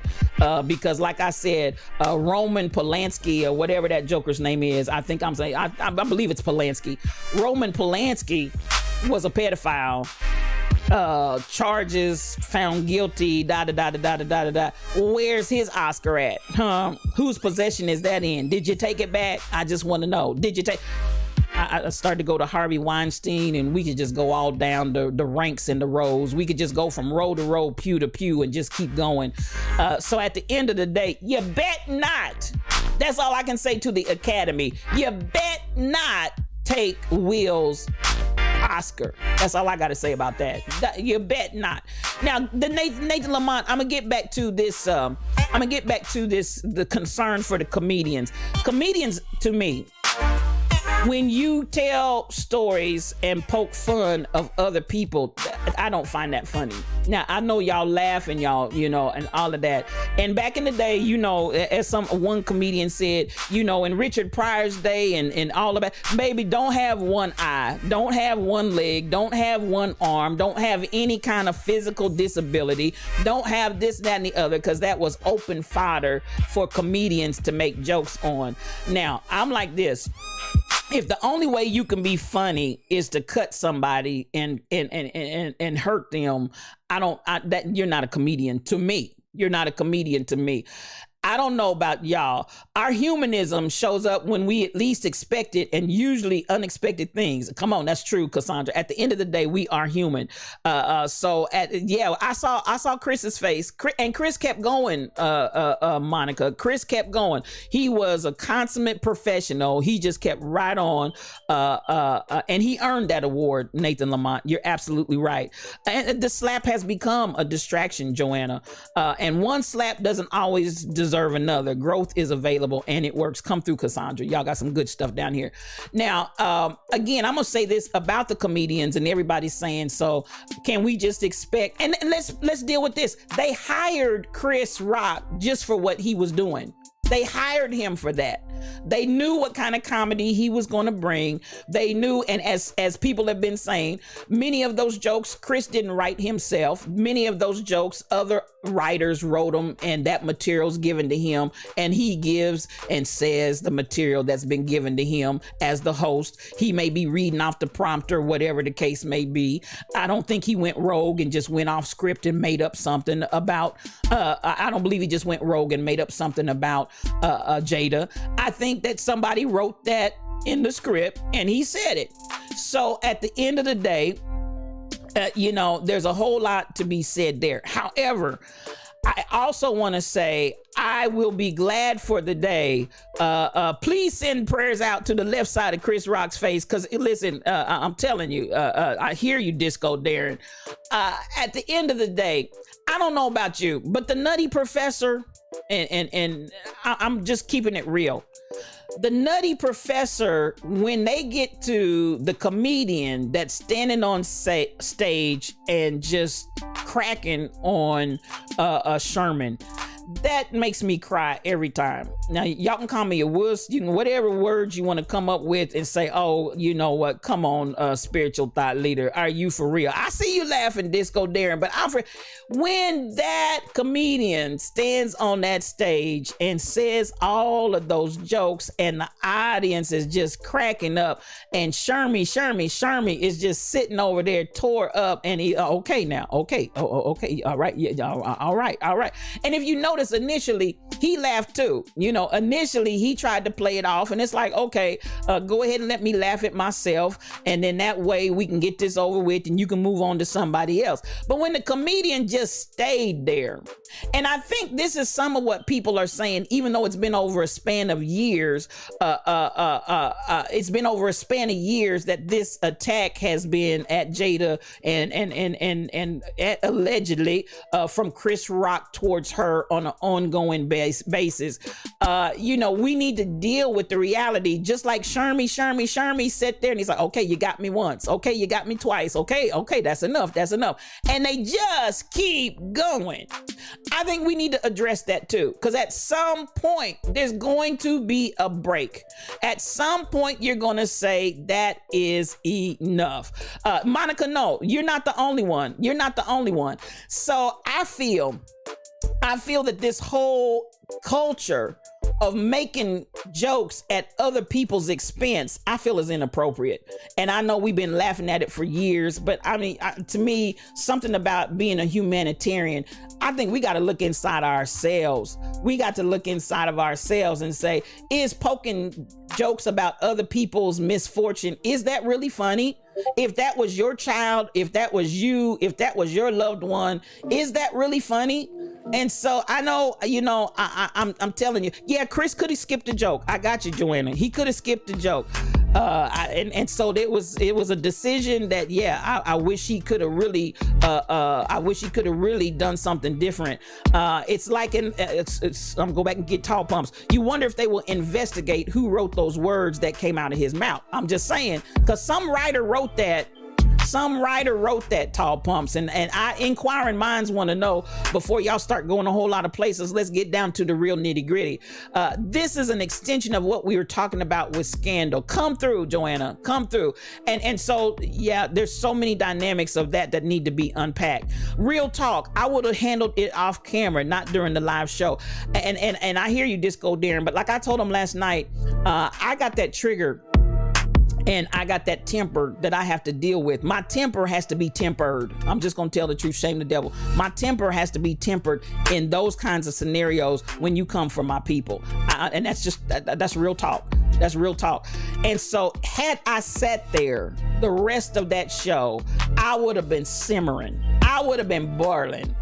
because, like I said, Roman Polanski, or whatever that joker's name is, I believe it's Polanski. Roman Polanski was a pedophile. Charges, found guilty, Where's his Oscar at? Whose possession is that in? Did you take it back? I just want to know. Did you take... I started to go to Harvey Weinstein, and we could just go all down the ranks and the rows. We could just go from row to row, pew to pew, and just keep going. So at the end of the day, you bet not. That's all I can say to the Academy. You bet not take Will's Oscar. That's all I got to say about that. You bet not. Now, the Nathan Lamont, I'm gonna get back to this. The concern for the comedians. Comedians, to me, when you tell stories and poke fun of other people, I don't find that funny. Now, I know y'all laugh and y'all, you know, and all of that. And back in the day, you know, as one comedian said, you know, in Richard Pryor's day and all of that, baby, don't have one eye, don't have one leg, don't have one arm, don't have any kind of physical disability, don't have this, that, and the other, because that was open fodder for comedians to make jokes on. Now, I'm like this. If the only way you can be funny is to cut somebody and hurt them, you're not a comedian to me. You're not a comedian to me. I don't know about y'all. Our humanism shows up when we at least expect it, and usually unexpected things. Come on, that's true, Cassandra. At the end of the day, we are human. I saw Chris's face, and Chris kept going. Monica, Chris kept going. He was a consummate professional. He just kept right on, and he earned that award. Nathan Lamont, you're absolutely right. And the slap has become a distraction, Joanna. And one slap doesn't always deserve another. Growth is available and it works. Come through, Cassandra. Y'all got some good stuff down here. Now, again, I'm gonna say this about the comedians, and everybody's saying, so can we just expect, and let's deal with this. They hired Chris Rock just for what he was doing. They hired him for that. They knew what kind of comedy he was going to bring. They knew, and as people have been saying, many of those jokes Chris didn't write himself. Many of those jokes other writers wrote them, and that material's given to him, and he gives and says the material that's been given to him as the host. He may be reading off the prompter, whatever the case may be. I don't think he went rogue and just went off script and made up something about, I don't believe he just went rogue and made up something about Jada. I think that somebody wrote that in the script and he said it. So at the end of the day, there's a whole lot to be said there. However, I also want to say I will be glad for the day. Please send prayers out to the left side of Chris Rock's face, because listen, I'm telling you, I hear you, Disco Darren. At the end of the day, I don't know about you, but the Nutty Professor, and I'm just keeping it real. The Nutty Professor, when they get to the comedian that's standing on stage and just cracking on Sherman, that makes me cry every time. Now, y'all can call me a wuss, you know, whatever words you want to come up with and say, oh, you know what, come on, spiritual thought leader, are you for real? I see you laughing, Disco Darren, but Alfred, when that comedian stands on that stage and says all of those jokes and the audience is just cracking up and Shermy is just sitting over there tore up and he, okay now, okay, okay, all right, yeah, all right. And if you notice, initially he laughed too. You know, initially he tried to play it off and it's like, okay, go ahead and let me laugh at myself, and then that way we can get this over with and you can move on to somebody else. But when the comedian just stayed there, and I think this is some of what people are saying, even though it's been over a span of years, it's been over a span of years that this attack has been at Jada and allegedly from Chris Rock towards her on an ongoing basis. You know, we need to deal with the reality, just like Shermy sat there and he's like, okay, you got me once, okay, you got me twice, okay, that's enough, and they just keep going. I think we need to address that too, because at some point there's going to be a break. At some point you're going to say that is enough. Monica, no, you're not the only one. So I feel that this whole culture of making jokes at other people's expense, I feel is inappropriate. And I know we've been laughing at it for years, but I mean, to me, something about being a humanitarian, I think we got to look inside ourselves. We got to look inside of ourselves and say, is poking jokes about other people's misfortune, is that really funny? If that was your child, if that was you, if that was your loved one, is that really funny? And so I know, you know, I'm telling you, yeah, Chris could have skipped a joke. I got you, Joanna. He could have skipped a joke. And so it was a decision that, yeah, I wish he could have really, done something different. It's like I'm go back and get Tall Pumps. You wonder if they will investigate who wrote those words that came out of his mouth. I'm just saying, because some writer wrote that, Tall Pumps, and inquiring minds want to know, before y'all start going a whole lot of places, let's get down to the real nitty gritty. This is an extension of what we were talking about with Scandal. Come through, Joanna, come through. And so, yeah, there's so many dynamics of that need to be unpacked. Real talk, I would have handled it off camera, not during the live show. And I hear you, Disco Darren, but like I told him last night, I got that trigger. And I got that temper that I have to deal with. My temper has to be tempered. I'm just going to tell the truth, shame the devil. My temper has to be tempered in those kinds of scenarios when you come for my people. And that's real talk. That's real talk. And so had I sat there the rest of that show, I would have been simmering. I would have been boiling.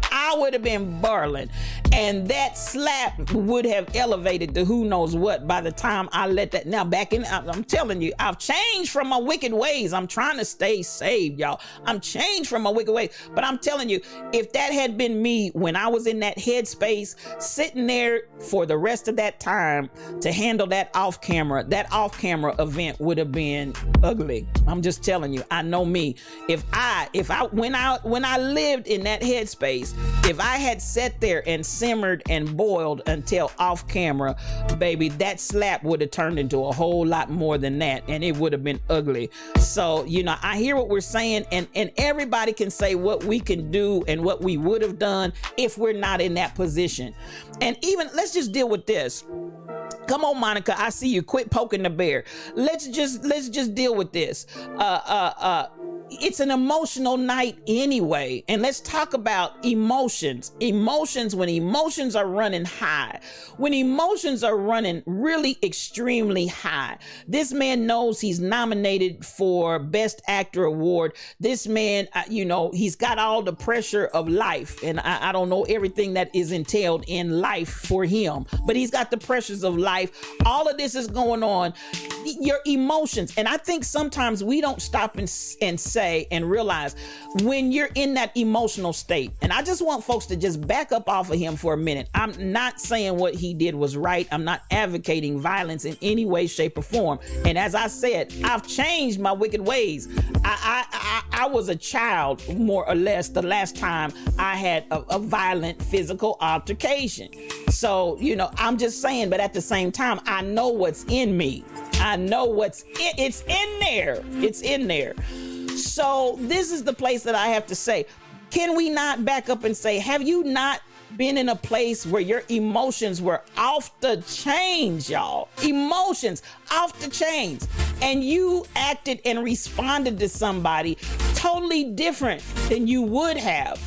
And that slap would have elevated to who knows what by the time I let that. Now back in, I'm telling you, I've changed from my wicked ways. I'm trying to stay saved, y'all. I'm changed from my wicked ways. But I'm telling you, if that had been me when I was in that headspace, sitting there for the rest of that time to handle that off camera event would have been ugly. I'm just telling you, I know me. When I lived in that headspace, if I had sat there and simmered and boiled until off camera, baby, that slap would have turned into a whole lot more than that, and it would have been ugly. So, you know, I hear what we're saying, and everybody can say what we can do and what we would have done if we're not in that position. And even, let's just deal with this. Come on, Monica, I see you. Quit poking the bear. Let's just deal with this. It's an emotional night anyway. And let's talk about emotions. When emotions are running high, when emotions are running really extremely high. This man knows he's nominated for Best Actor Award. This man, you know, he's got all the pressure of life. And I don't know everything that is entailed in life for him, but he's got the pressures of life. All of this is going on. your emotions. And I think sometimes we don't stop and say and realize when you're in that emotional state. And I just want folks to just back up off of him for a minute. I'm not saying what he did was right. I'm not advocating violence in any way, shape, or form. And as I said, I've changed my wicked ways. I was a child, more or less, the last time I had a violent physical altercation. So, you know, I'm just saying, but at the same time, I know what's in me. I know it's in there. It's in there. So this is the place that I have to say, can we not back up and say, have you not been in a place where your emotions were off the chains, y'all? Emotions off the chains. And you acted and responded to somebody totally different than you would have.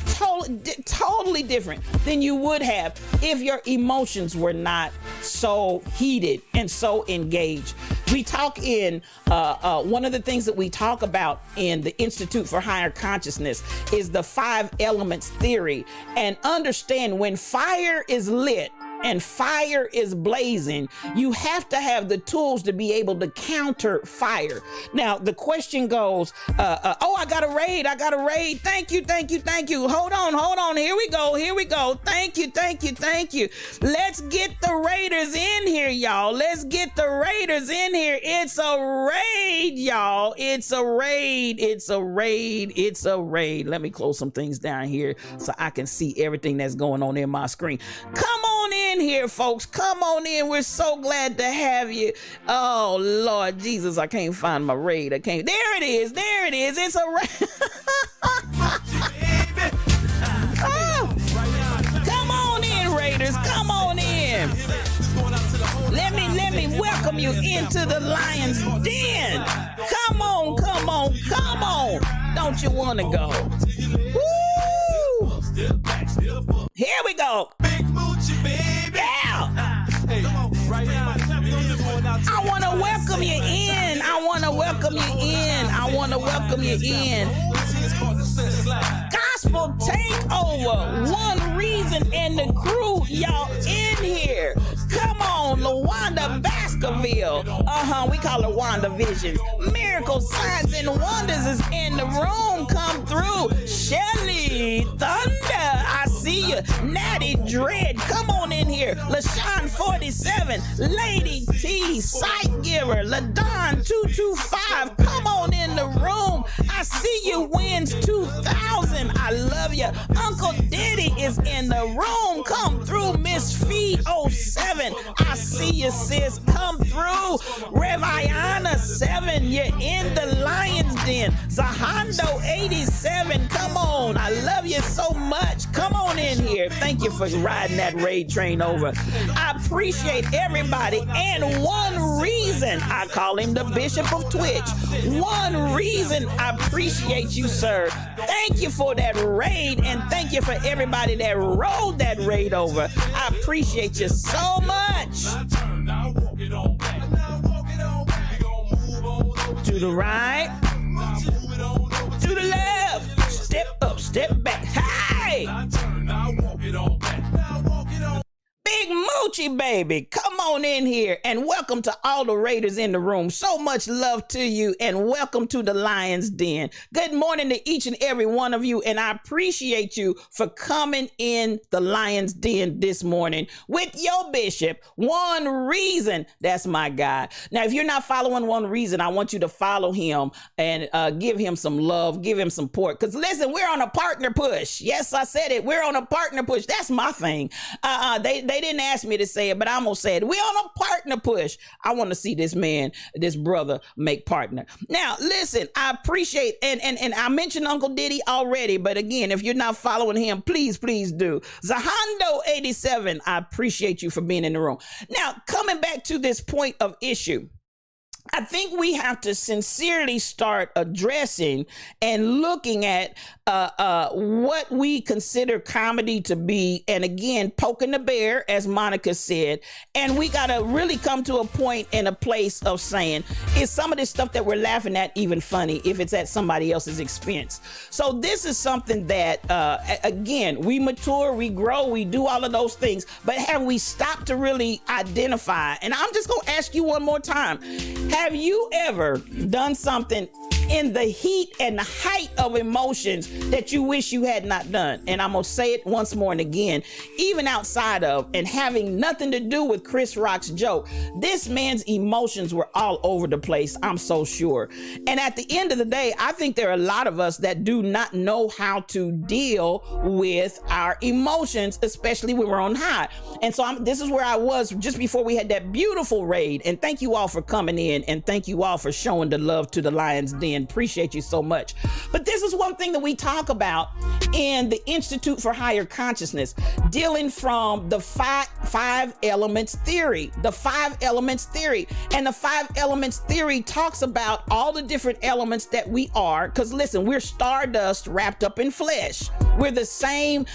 Totally different than you would have if your emotions were not so heated and so engaged. We talk in one of the things that we talk about in the Institute for Higher Consciousness is the 5 elements theory. And understand, when fire is lit and fire is blazing, you have to have the tools to be able to counter fire. Now, the question goes, oh, I got a raid. Thank you. Hold on. Here we go. Thank you. Let's get the raiders in here, y'all. It's a raid, y'all. It's a raid. Let me close some things down here so I can see everything that's going on in my screen. Come on in here, folks. Come on in. We're so glad to have you. Oh, Lord Jesus, I can't find my raid. There it is. It's a raid. Oh. Come on in, Raiders. Come on in. Let me welcome you into the Lion's Den. Come on. Don't you want to go? Woo! Here we go. Yeah. I want to welcome you in. Gospel Takeover. One Reason and the crew, y'all in here. Come on, LaWanda Baskerville. We call her WandaVision. Miracles, Signs, and Wonders is in the room. Come through. Shelly Thunder, I see you. Natty Dread, come on in here. LaShawn 47, Lady T, Sight Giver, LaDon 225, come on in the room. I see you. Wins 2000, I love you. Uncle Diddy is in the room. Come through. Miss Fee 07, I see you, sis. Come through. Reviana 7, you're in the Lion's Den. Zahando 87, come on. I love you so much. Come on in here. Thank you for riding that raid train over. I appreciate everybody. And one reason, I call him the Bishop of Twitch. One reason I appreciate you, sir. Thank you for that raid, and thank you for everybody that rode that raid over. I appreciate you so much. To the right, to the left, step up, step back. Hey! Big Moochie, baby, come on in here, and welcome to all the Raiders in the room. So much love to you, and welcome to the Lion's Den. Good morning to each and every one of you, and I appreciate you for coming in the Lion's Den this morning with your bishop, One Reason. That's my guy. Now, if you're not following One Reason, I want you to follow him and give him some love, give him some support, because listen, we're on a partner push. Yes, I said it. We're on a partner push. That's my thing. They didn't ask me to say it, but I'm gonna say it. We're on a partner push. I want to see this man, this brother, make partner. Now, listen, I appreciate, and I mentioned Uncle Diddy already, but again, if you're not following him, please do. Zahando 87, I appreciate you for being in the room. Now, coming back to this point of issue, I think we have to sincerely start addressing and looking at what we consider comedy to be, and again, poking the bear, as Monica said. And we got to really come to a point and a place of saying, is some of this stuff that we're laughing at even funny if it's at somebody else's expense? So this is something that, again, we mature, we grow, we do all of those things, but have we stopped to really identify? And I'm just going to ask you one more time. Have you ever done something in the heat and the height of emotions that you wish you had not done? And I'm gonna say it once more and again, even outside of and having nothing to do with Chris Rock's joke, this man's emotions were all over the place, I'm so sure. And at the end of the day, I think there are a lot of us that do not know how to deal with our emotions, especially when we're on high. And so this is where I was just before we had that beautiful raid. And thank you all for coming in, and thank you all for showing the love to the Lion's Den. Appreciate you so much. But this is one thing that we talk about in the Institute for Higher Consciousness, dealing from the five elements theory, the 5 elements theory. And the 5 elements theory talks about all the different elements that we are, because listen, we're stardust wrapped up in flesh. We're the same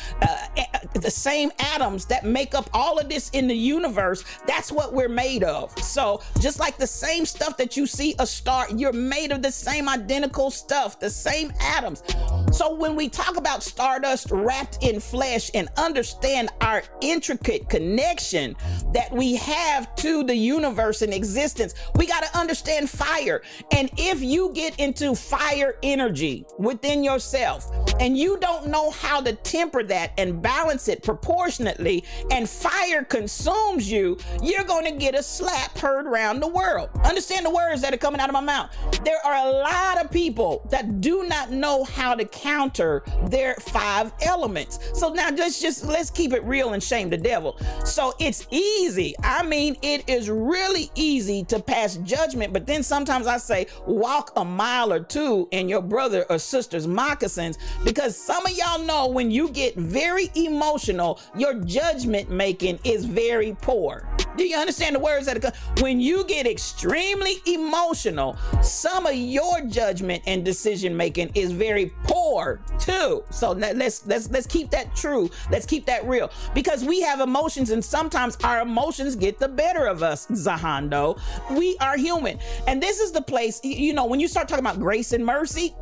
atoms that make up all of this in the universe. That's what we're made of. So just like the same stuff that you see a star, you're made of the same identical stuff, the same atoms. So when we talk about stardust wrapped in flesh and understand our intricate connection that we have to the universe and existence, we got to understand fire. And if you get into fire energy within yourself and you don't know how to temper that and balance it proportionately, and fire consumes you, you're going to get a slap heard around the world. Understand the words that are coming out of my mouth. There are a lot of people that do not know how to counter their 5 elements. So now let's keep it real and shame the devil. So it's easy. I mean, it is really easy to pass judgment, but then sometimes I say walk a mile or two in your brother or sister's moccasins, because some of y'all know when you get very emotional, your judgment making is very poor. Do you understand the words that are when you get extremely emotional, some of your judgment and decision making is very poor too. So let's keep that true. Let's keep that real, because we have emotions and sometimes our emotions get the better of us, Zahando. We are human. And this is the place, you know, when you start talking about grace and mercy,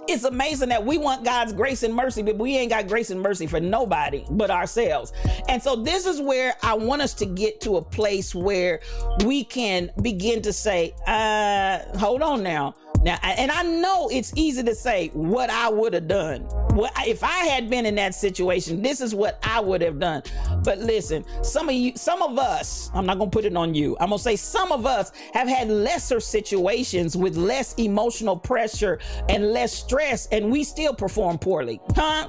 it's amazing that we want God's grace and mercy, but we ain't got grace and mercy for nobody but ourselves. And so this is where I want us to get to a place where we can begin to say, hold on now. And I know it's easy to say what I would have done. If I had been in that situation, this is what I would have done. But listen, some of us, I'm not going to put it on you. I'm going to say some of us have had lesser situations with less emotional pressure and less stress, and we still perform poorly. Huh?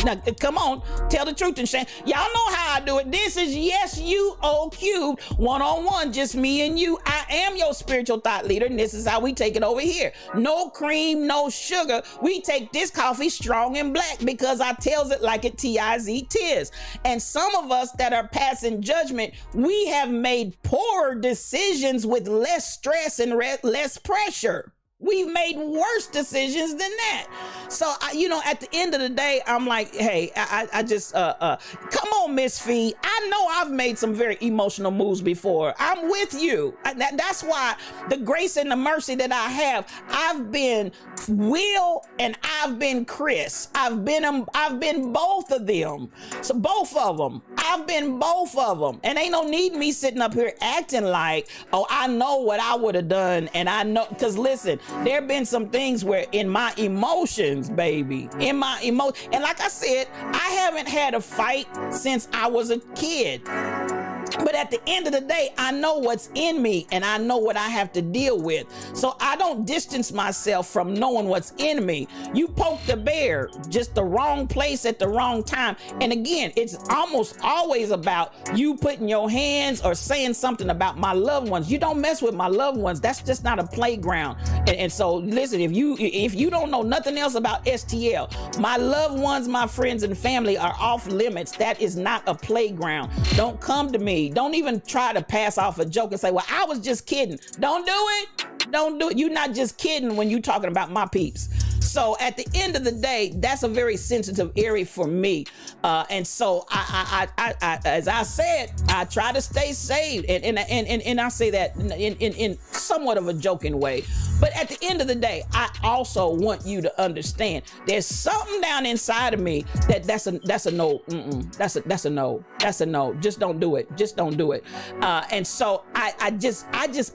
Now, come on, tell the truth and shame. Y'all know how I do it. This is Yes You O Cubed, one-on-one, just me and you. I am your spiritual thought leader, and this is how we take it over here. No cream, no sugar. We take this coffee strong and black because I tells it like it T-I-Z tis. And some of us that are passing judgment, we have made poorer decisions with less stress and less pressure. We've made worse decisions than that. So, at the end of the day, I'm like, hey, I just, come on, Miss Fee. I know I've made some very emotional moves before. I'm with you. That's why the grace and the mercy that I have, I've been Will and I've been Chris. I've been both of them. So both of them. I've been both of them. And ain't no need me sitting up here acting like, oh, I know what I would have done. And I know, because listen, there have been some things where in my emotions, baby, and like I said, I haven't had a fight since I was a kid. But at the end of the day, I know what's in me and I know what I have to deal with. So I don't distance myself from knowing what's in me. You poke the bear, just the wrong place at the wrong time. And again, it's almost always about you putting your hands or saying something about my loved ones. You don't mess with my loved ones. That's just not a playground. And so listen, if you don't know nothing else about STL, my loved ones, my friends and family are off limits. That is not a playground. Don't come to me. Don't even try to pass off a joke and say, well, I was just kidding. Don't do it. Don't do it. You're not just kidding when you're talking about my peeps. So at the end of the day, that's a very sensitive area for me. And so I as I said, I try to stay saved. And I say that in somewhat of a joking way. But at the end of the day, I also want you to understand there's something down inside of me that's a no. That's a no. That's a no. Just don't do it. Just don't do it. And so I just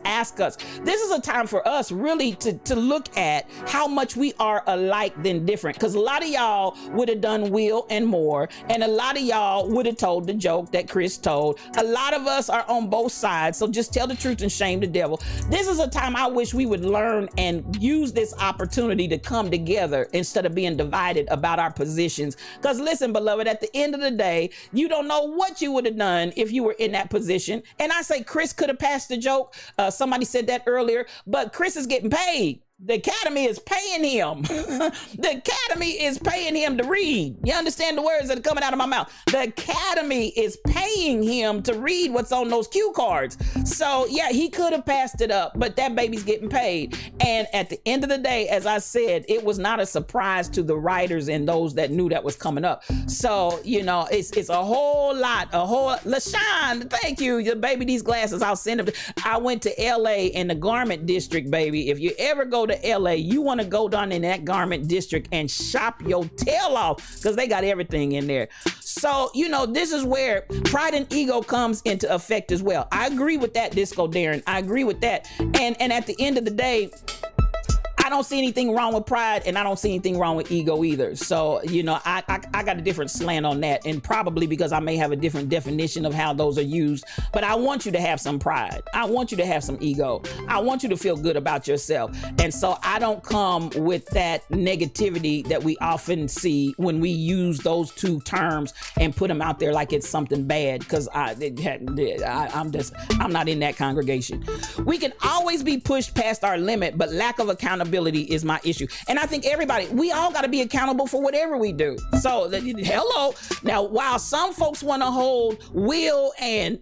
ask us, this is a time for us really to look at how much we are alike than different. Because a lot of y'all would have done Will and more, and a lot of y'all would have told the joke that Chris told. A lot of us are on both sides, so just tell the truth and shame the devil. This is a time I wish we would learn and use this opportunity to come together instead of being divided about our positions. Because listen, beloved, at the end of the day, you don't know what you would have done if you were in that position. And I say Chris could have passed the joke. Somebody said that earlier, but Chris is getting paid. The Academy is paying him. The Academy is paying him to read. You understand the words that are coming out of my mouth? The Academy is paying him to read what's on those cue cards. So yeah, he could have passed it up, but that baby's getting paid. And at the end of the day, as I said, it was not a surprise to the writers and those that knew that was coming up. So, you know, it's a whole lot, LaShawn, thank you. Your baby, these glasses, I'll send them. I went to LA in the garment district, baby. If you ever go to LA, you want to go down in that garment district and shop your tail off, because they got everything in there. So, you know, this is where pride and ego comes into effect as well. I agree with that, Disco Darren. I agree with that. And at the end of the day, I don't see anything wrong with pride, and I don't see anything wrong with ego either. So, you know, I got a different slant on that, and probably because I may have a different definition of how those are used. But I want you to have some pride. I want you to have some ego. I want you to feel good about yourself. And so I don't come with that negativity that we often see when we use those two terms and put them out there like it's something bad, because I'm not in that congregation. We can always be pushed past our limit, but lack of accountability is my issue. And I think everybody, we all got to be accountable for whatever we do. So hello. Now, while some folks want to hold Will and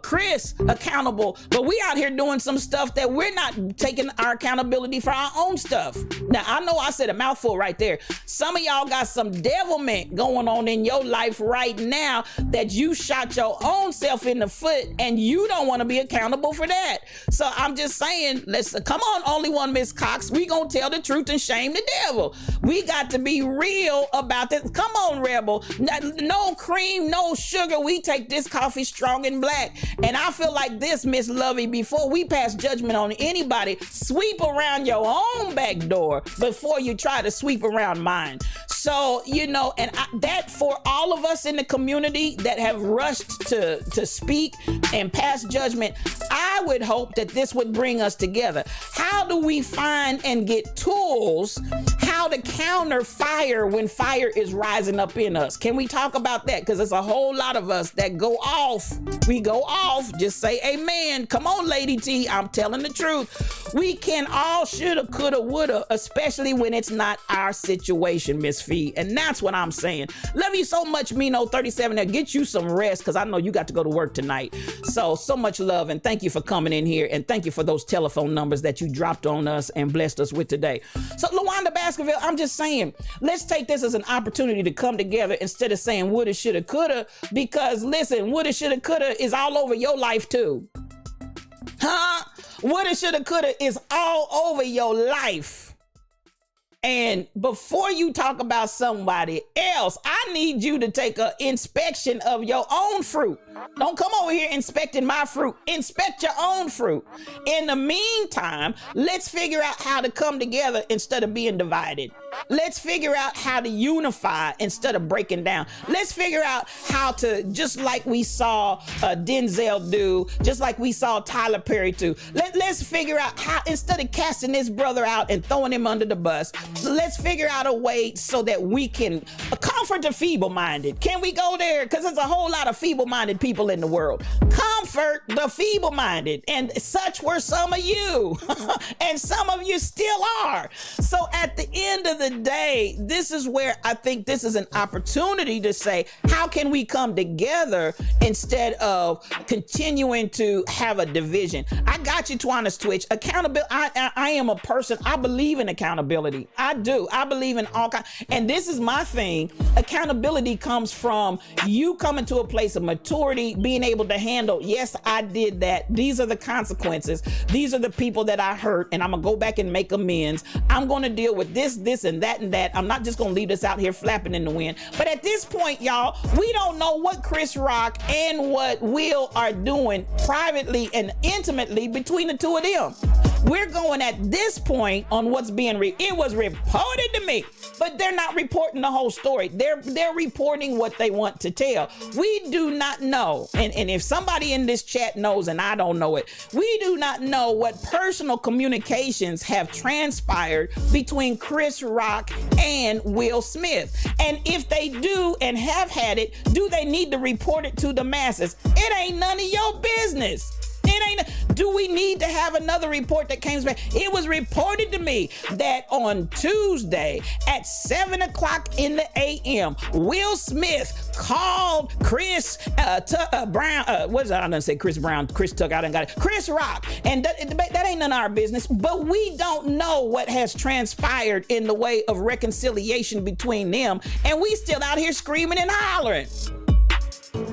Chris accountable, but we out here doing some stuff that we're not taking our accountability for our own stuff. Now, I know I said a mouthful right there. Some of y'all got some devilment going on in your life right now that you shot your own self in the foot, and you don't want to be accountable for that. So I'm just saying, let's come on, only one Miss Cox. We gonna tell the truth and shame the devil. We got to be real about this. Come on, Rebel. No cream, no sugar. We take this coffee strong and black. And I feel like this, Miss Lovey, before we pass judgment on anybody, sweep around your own back door before you try to sweep around mine. So, you know, and that for all of us in the community that have rushed to speak and pass judgment, I would hope that this would bring us together. How do we find and get tools how to counter fire when fire is rising up in us? Can we talk about that? Because there's a whole lot of us that go off. We go off. Just say amen. Come on, Lady T. I'm telling the truth. We can all shoulda, coulda, woulda, especially when it's not our situation, Miss Fee. And that's what I'm saying. Love you so much, Mino37. Now get you some rest, because I know you got to go to work tonight. So much love, and thank you for coming in here, and thank you for those telephone numbers that you dropped on us and blessed us with today. So LaWanda Baskerville, I'm just saying, let's take this as an opportunity to come together instead of saying woulda, shoulda, coulda, because listen, woulda, shoulda, coulda is all over your life too. Huh? Woulda, shoulda, coulda is all over your life. And before you talk about somebody else, I need you to take an inspection of your own fruit. Don't come over here inspecting my fruit. Inspect your own fruit. In the meantime, let's figure out how to come together instead of being divided. Let's figure out how to unify instead of breaking down. Let's figure out how to, just like we saw Denzel do, just like we saw Tyler Perry do, let's figure out how, instead of casting this brother out and throwing him under the bus, let's figure out a way so that we can comfort the feeble-minded. Can we go there? Because there's a whole lot of feeble-minded people in the world. Comfort the feeble-minded. And such were some of you. And some of you still are. So at the end of the day, this is where I think this is an opportunity to say, how can we come together instead of continuing to have a division? I got you, Twanna's Twitch. Accountability. I am a person, I believe in accountability. I do. I believe in all kinds. And this is my thing. Accountability comes from you coming to a place of maturity, being able to handle, yes, I did that. These are the consequences. These are the people that I hurt, and I'm gonna go back and make amends. I'm gonna deal with this, and that, and that. I'm not just gonna leave this out here flapping in the wind. But at this point, y'all, we don't know what Chris Rock and what Will are doing privately and intimately between the two of them. We're going at this point on what's being it was reported to me, but they're not reporting the whole story. They're reporting what they want to tell. We do not know, and if somebody in this chat knows and I don't know it, we do not know what personal communications have transpired between Chris Rock and Will Smith. And if they do and have had it, do they need to report it to the masses? It ain't none of your business. Do we need to have another report that came back? It was reported to me that on Tuesday at 7 o'clock in the a.m., Will Smith called Chris Brown. What is that? I done say Chris Brown. Chris Tucker. I done got it. Chris Rock. And that ain't none of our business. But we don't know what has transpired in the way of reconciliation between them. And we still out here screaming and hollering.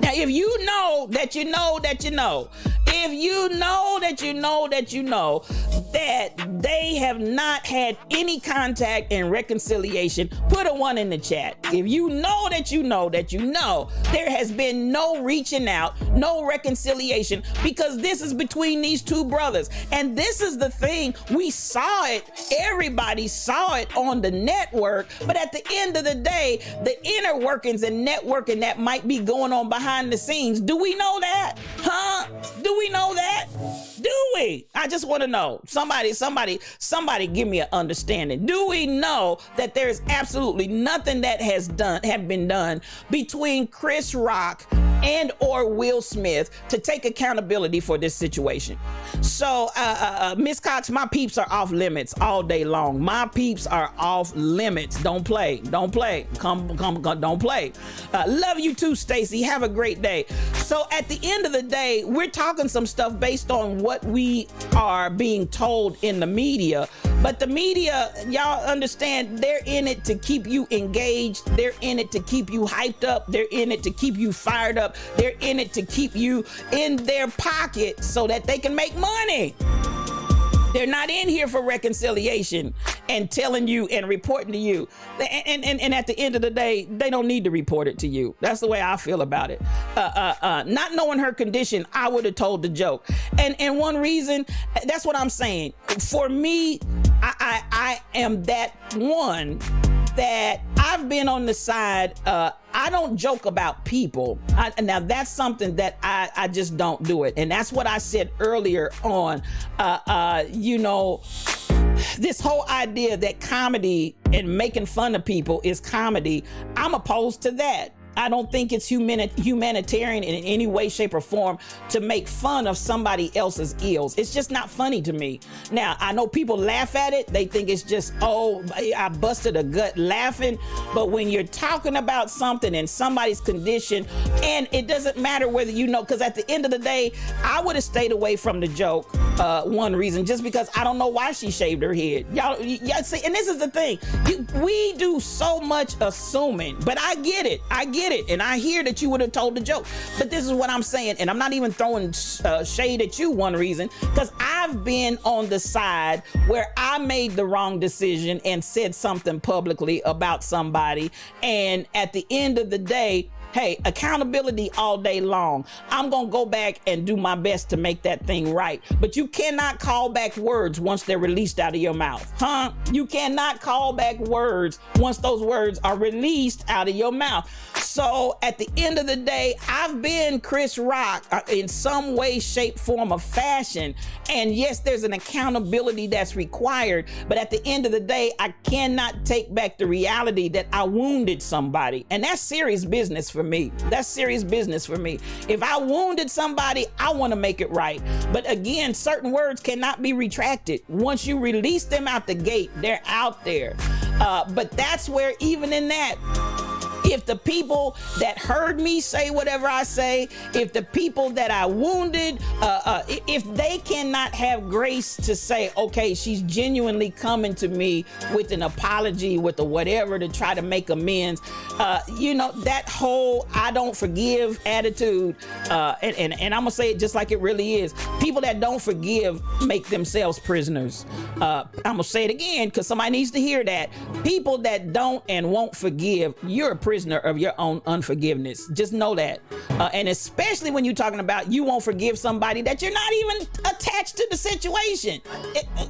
Now, if you know that you know that you know, if you know that you know that you know that they have not had any contact and reconciliation, put a 1 in the chat. If you know that you know that you know, there has been no reaching out, no reconciliation, because this is between these two brothers. And this is the thing, we saw it, everybody saw it on the network, but at the end of the day, the inner workings and networking that might be going on behind the scenes, do we know that? Huh? Do we know that? Do we? I just want to know. Somebody give me an understanding. Do we know that there's absolutely nothing that have been done between Chris Rock and or Will Smith to take accountability for this situation? So, Miss Cox, my peeps are off limits all day long. My peeps are off limits. Don't play. Don't play. Come, don't play. Love you too, Stacy. Have a great day. So at the end of the day, we're talking some stuff based on what we are being told in the media. But the media, y'all understand, they're in it to keep you engaged. They're in it to keep you hyped up. They're in it to keep you fired up. They're in it to keep you in their pocket so that they can make money. They're not in here for reconciliation and telling you and reporting to you. And at the end of the day, they don't need to report it to you. That's the way I feel about it. Not knowing her condition, I would have told the joke. And one reason, that's what I'm saying. For me, I am that one that I've been on the side. I don't joke about people. Now that's something that I just don't do it. And that's what I said earlier on. This whole idea that comedy and making fun of people is comedy, I'm opposed to that. I don't think it's humanitarian in any way, shape, or form to make fun of somebody else's ills. It's just not funny to me. Now, I know people laugh at it. They think it's just, oh, I busted a gut laughing. But when you're talking about something in somebody's condition, and it doesn't matter whether you know, because at the end of the day, I would have stayed away from the joke. One reason, just because I don't know why she shaved her head. Y'all see, and this is the thing. We do so much assuming, but I get it. And I hear that you would have told the joke, but this is what I'm saying, and I'm not even throwing shade at you, one reason, because I've been on the side where I made the wrong decision and said something publicly about somebody, and at the end of the day, hey, accountability all day long. I'm gonna go back and do my best to make that thing right. But you cannot call back words once they're released out of your mouth, huh? You cannot call back words once those words are released out of your mouth. So at the end of the day, I've been Chris Rock in some way, shape, form, or fashion. And yes, there's an accountability that's required. But at the end of the day, I cannot take back the reality that I wounded somebody. And that's serious business for me. That's serious business for me. If I wounded somebody, I want to make it right. But again, certain words cannot be retracted. Once you release them out the gate, they're out there. But that's where even in that, if the people that heard me say whatever I say, if the people that I wounded, if they cannot have grace to say, okay, she's genuinely coming to me with an apology, with a whatever to try to make amends, that whole I don't forgive attitude, and I'm gonna say it just like it really is. People that don't forgive make themselves prisoners. I'm gonna say it again because somebody needs to hear that. People that don't and won't forgive, you're a prisoner of your own unforgiveness. Just know that. And especially when you're talking about you won't forgive somebody that you're not even attached to the situation.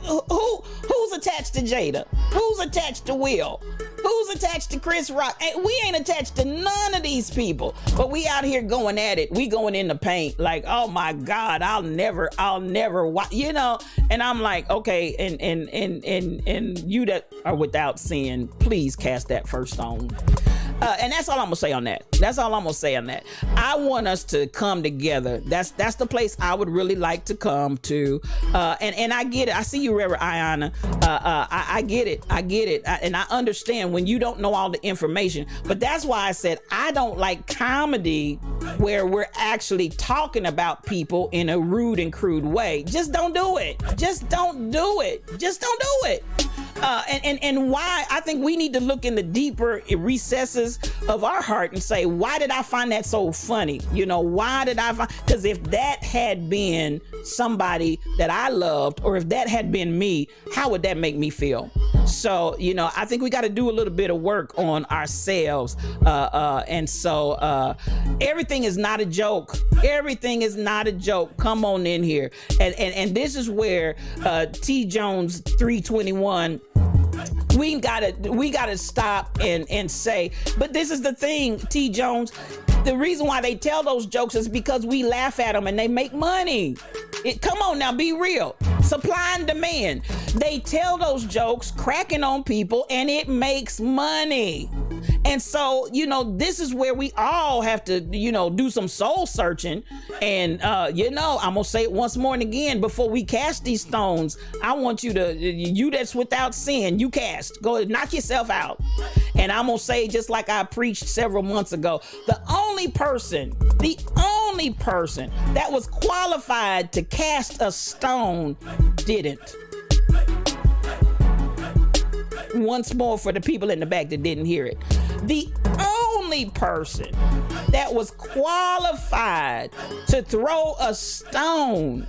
Who's attached to Jada? Who's attached to Will? Who's attached to Chris Rock? We ain't attached to none of these people, but we out here going at it. We going in the paint like, oh my God, I'll never, and I'm like, okay, and you that are without sin, please cast that first stone. And that's all I'm gonna say on that. That's all I'm gonna say on that. I want us to come together. That's the place I would really like to come to. And I get it. I see you, Reverend Ayana. I get it. And I understand when you don't know all the information. But that's why I said I don't like comedy where we're actually talking about people in a rude and crude way. Just don't do it. Just don't do it. Just don't do it. And why I think we need to look in the deeper recesses of our heart and say, why did I find that so funny? Why did I find, because if that had been somebody that I loved, or if that had been me, how would that make me feel? So, I think we got to do a little bit of work on ourselves. And so everything is not a joke. Everything is not a joke. Come on in here. And this is where T. Jones 321, we gotta stop and say, but this is the thing, T. Jones, the reason why they tell those jokes is because we laugh at them and they make money. Come on now, be real. Supply and demand. They tell those jokes, cracking on people, and it makes money. And so, this is where we all have to, do some soul searching. And, I'm going to say it once more and again before we cast these stones. I want you that's without sin, you cast. Go knock yourself out. And I'm going to say, just like I preached several months ago, the only person that was qualified to cast a stone didn't. Once more for the people in the back that didn't hear it. The only person that was qualified to throw a stone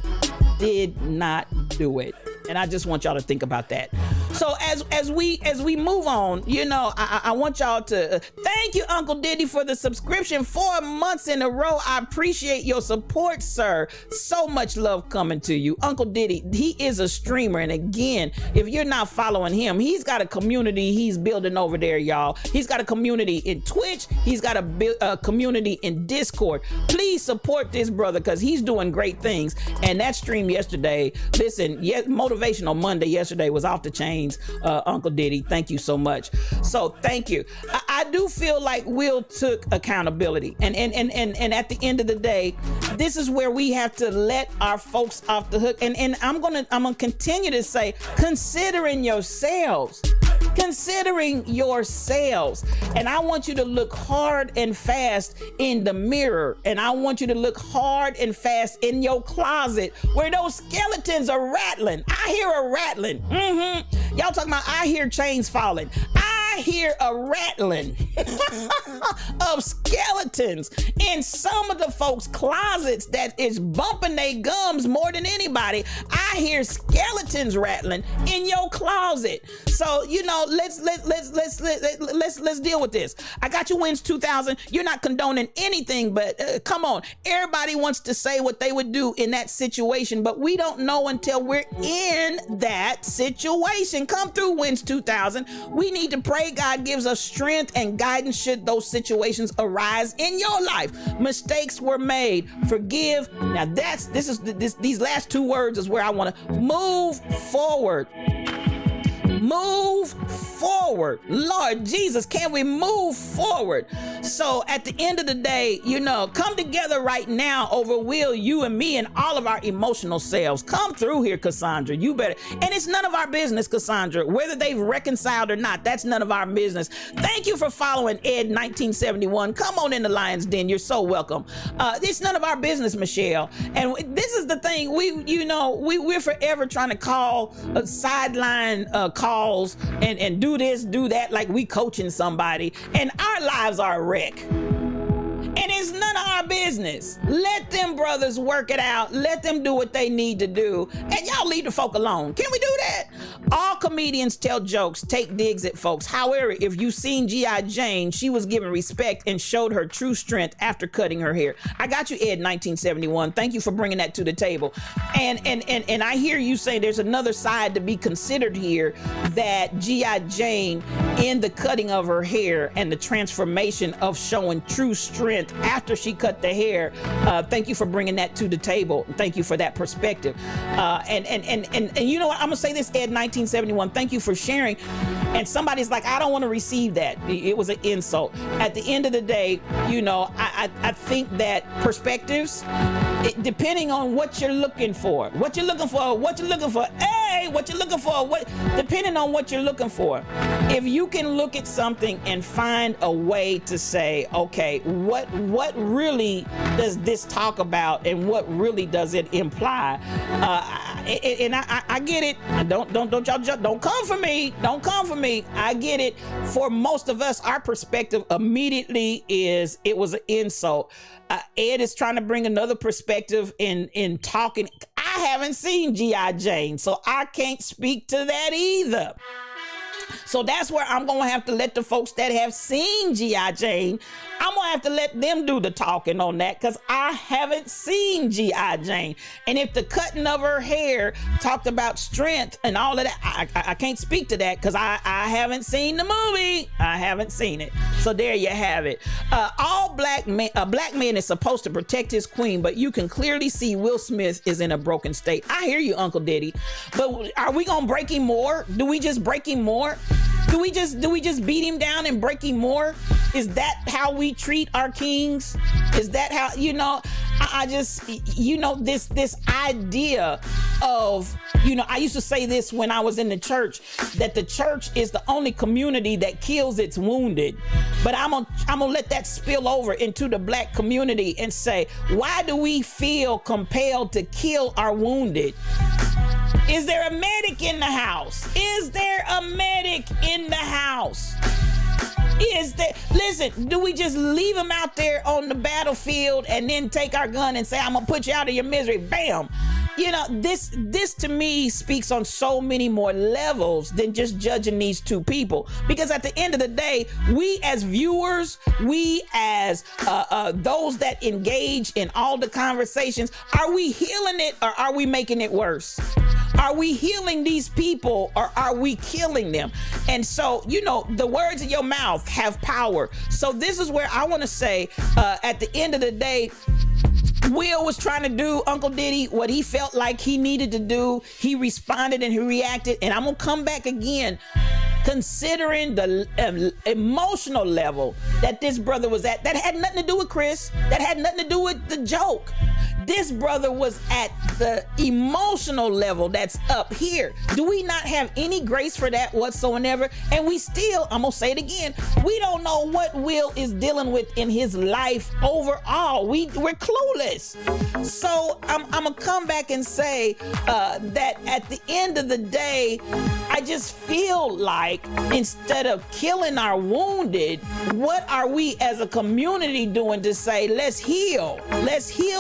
did not do it. And I just want y'all to think about that. So as we move on, I want y'all to thank you, Uncle Diddy, for the subscription 4 months in a row. I appreciate your support, sir. So much love coming to you. Uncle Diddy, he is a streamer. And again, if you're not following him, he's got a community he's building over there, y'all. He's got a community in Twitch. He's got a community in Discord. Please support this brother because he's doing great things. And that stream yesterday, listen, Motivational Monday yesterday was off the chain. Uncle Diddy, thank you so much. So thank you. I do feel like Will took accountability, and at the end of the day, this is where we have to let our folks off the hook. And I'm gonna continue to say, considering yourselves. And I want you to look hard and fast in the mirror, and I want you to look hard and fast in your closet where those skeletons are rattling. I hear a rattling. Y'all talking about I hear chains falling. I hear a rattling of skeletons in some of the folks' closets that is bumping their gums more than anybody. I hear skeletons rattling in your closet. So let's deal with this. I got you wins 2000. You're not condoning anything, but come on. Everybody wants to say what they would do in that situation, but we don't know until we're in that situation. Come through, wins 2000. We need to pray God gives us strength and guidance should those situations arise in your life. Mistakes were made. Forgive. Now these last two words is where I want to move forward. move forward? Lord Jesus, can we move forward? So at the end of the day, come together right now over Will, you and me, and all of our emotional selves. Come through here, Cassandra. You better. And it's none of our business, Cassandra, whether they've reconciled or not. That's none of our business. Thank you for following Ed 1971. Come on in the Lion's Den. You're so welcome. It's none of our business, Michelle. And this is the thing. We're forever trying to call sideline calls and do this, do that, like we coaching somebody. And our lives are a wreck. And it's none of our business. Let them brothers work it out. Let them do what they need to do. And y'all leave the folk alone. Can we do that? All comedians tell jokes, take digs at folks. However, if you've seen G.I. Jane, she was given respect and showed her true strength after cutting her hair. I got you, Ed 1971. Thank you for bringing that to the table. And I hear you say there's another side to be considered here, that G.I. Jane, in the cutting of her hair and the transformation of showing true strength after she cut the hair. Thank you for bringing that to the table. Thank you for that perspective. And you know what? I'm gonna say this, Ed 1971. Thank you for sharing. And somebody's like, I don't want to receive that. It was an insult. At the end of the day, I think that perspectives, depending on what you're looking for, depending on what you're looking for, if you can look at something and find a way to say, okay, what really does this talk about, and what really does it imply? And I get it. Don't y'all don't come for me. Don't come for me. I get it. For most of us, our perspective immediately is it was an insult. Ed is trying to bring another perspective in talking. I haven't seen G.I. Jane, so I can't speak to that either. So that's where I'm going to have to let the folks that have seen G.I. Jane, I'm going to have to let them do the talking on that, because I haven't seen G.I. Jane. And if the cutting of her hair talked about strength and all of that, I can't speak to that because I haven't seen the movie. I haven't seen it. So there you have it. A black man is supposed to protect his queen, but you can clearly see Will Smith is in a broken state. I hear you, Uncle Diddy. But are we going to break him more? Do we just break him more? Do we just beat him down and break him more? Is that how we treat our kings? Is that how, I just, this idea of, I used to say this when I was in the church, that the church is the only community that kills its wounded. But I'm gonna let that spill over into the black community and say, why do we feel compelled to kill our wounded? Is there a medic in the house? Is there a medic in the house? Listen, do we just leave them out there on the battlefield and then take our gun and say, I'm gonna put you out of your misery, bam? This to me speaks on so many more levels than just judging these two people. Because at the end of the day, we as viewers, we as those that engage in all the conversations, are we healing it or are we making it worse? Are we healing these people or are we killing them? And so, the words of your mouth have power. So this is where I want to say, at the end of the day, Will was trying to do, Uncle Diddy, what he felt like he needed to do. He responded and he reacted. And I'm going to come back again, considering the emotional level that this brother was at. That had nothing to do with Chris. That had nothing to do with the joke. This brother was at the emotional level that's up here. Do we not have any grace for that whatsoever? And we still, I'm gonna say it again, we don't know what Will is dealing with in his life overall. We're clueless. So I'm gonna come back and say that at the end of the day, I just feel like instead of killing our wounded, what are we as a community doing to say, let's heal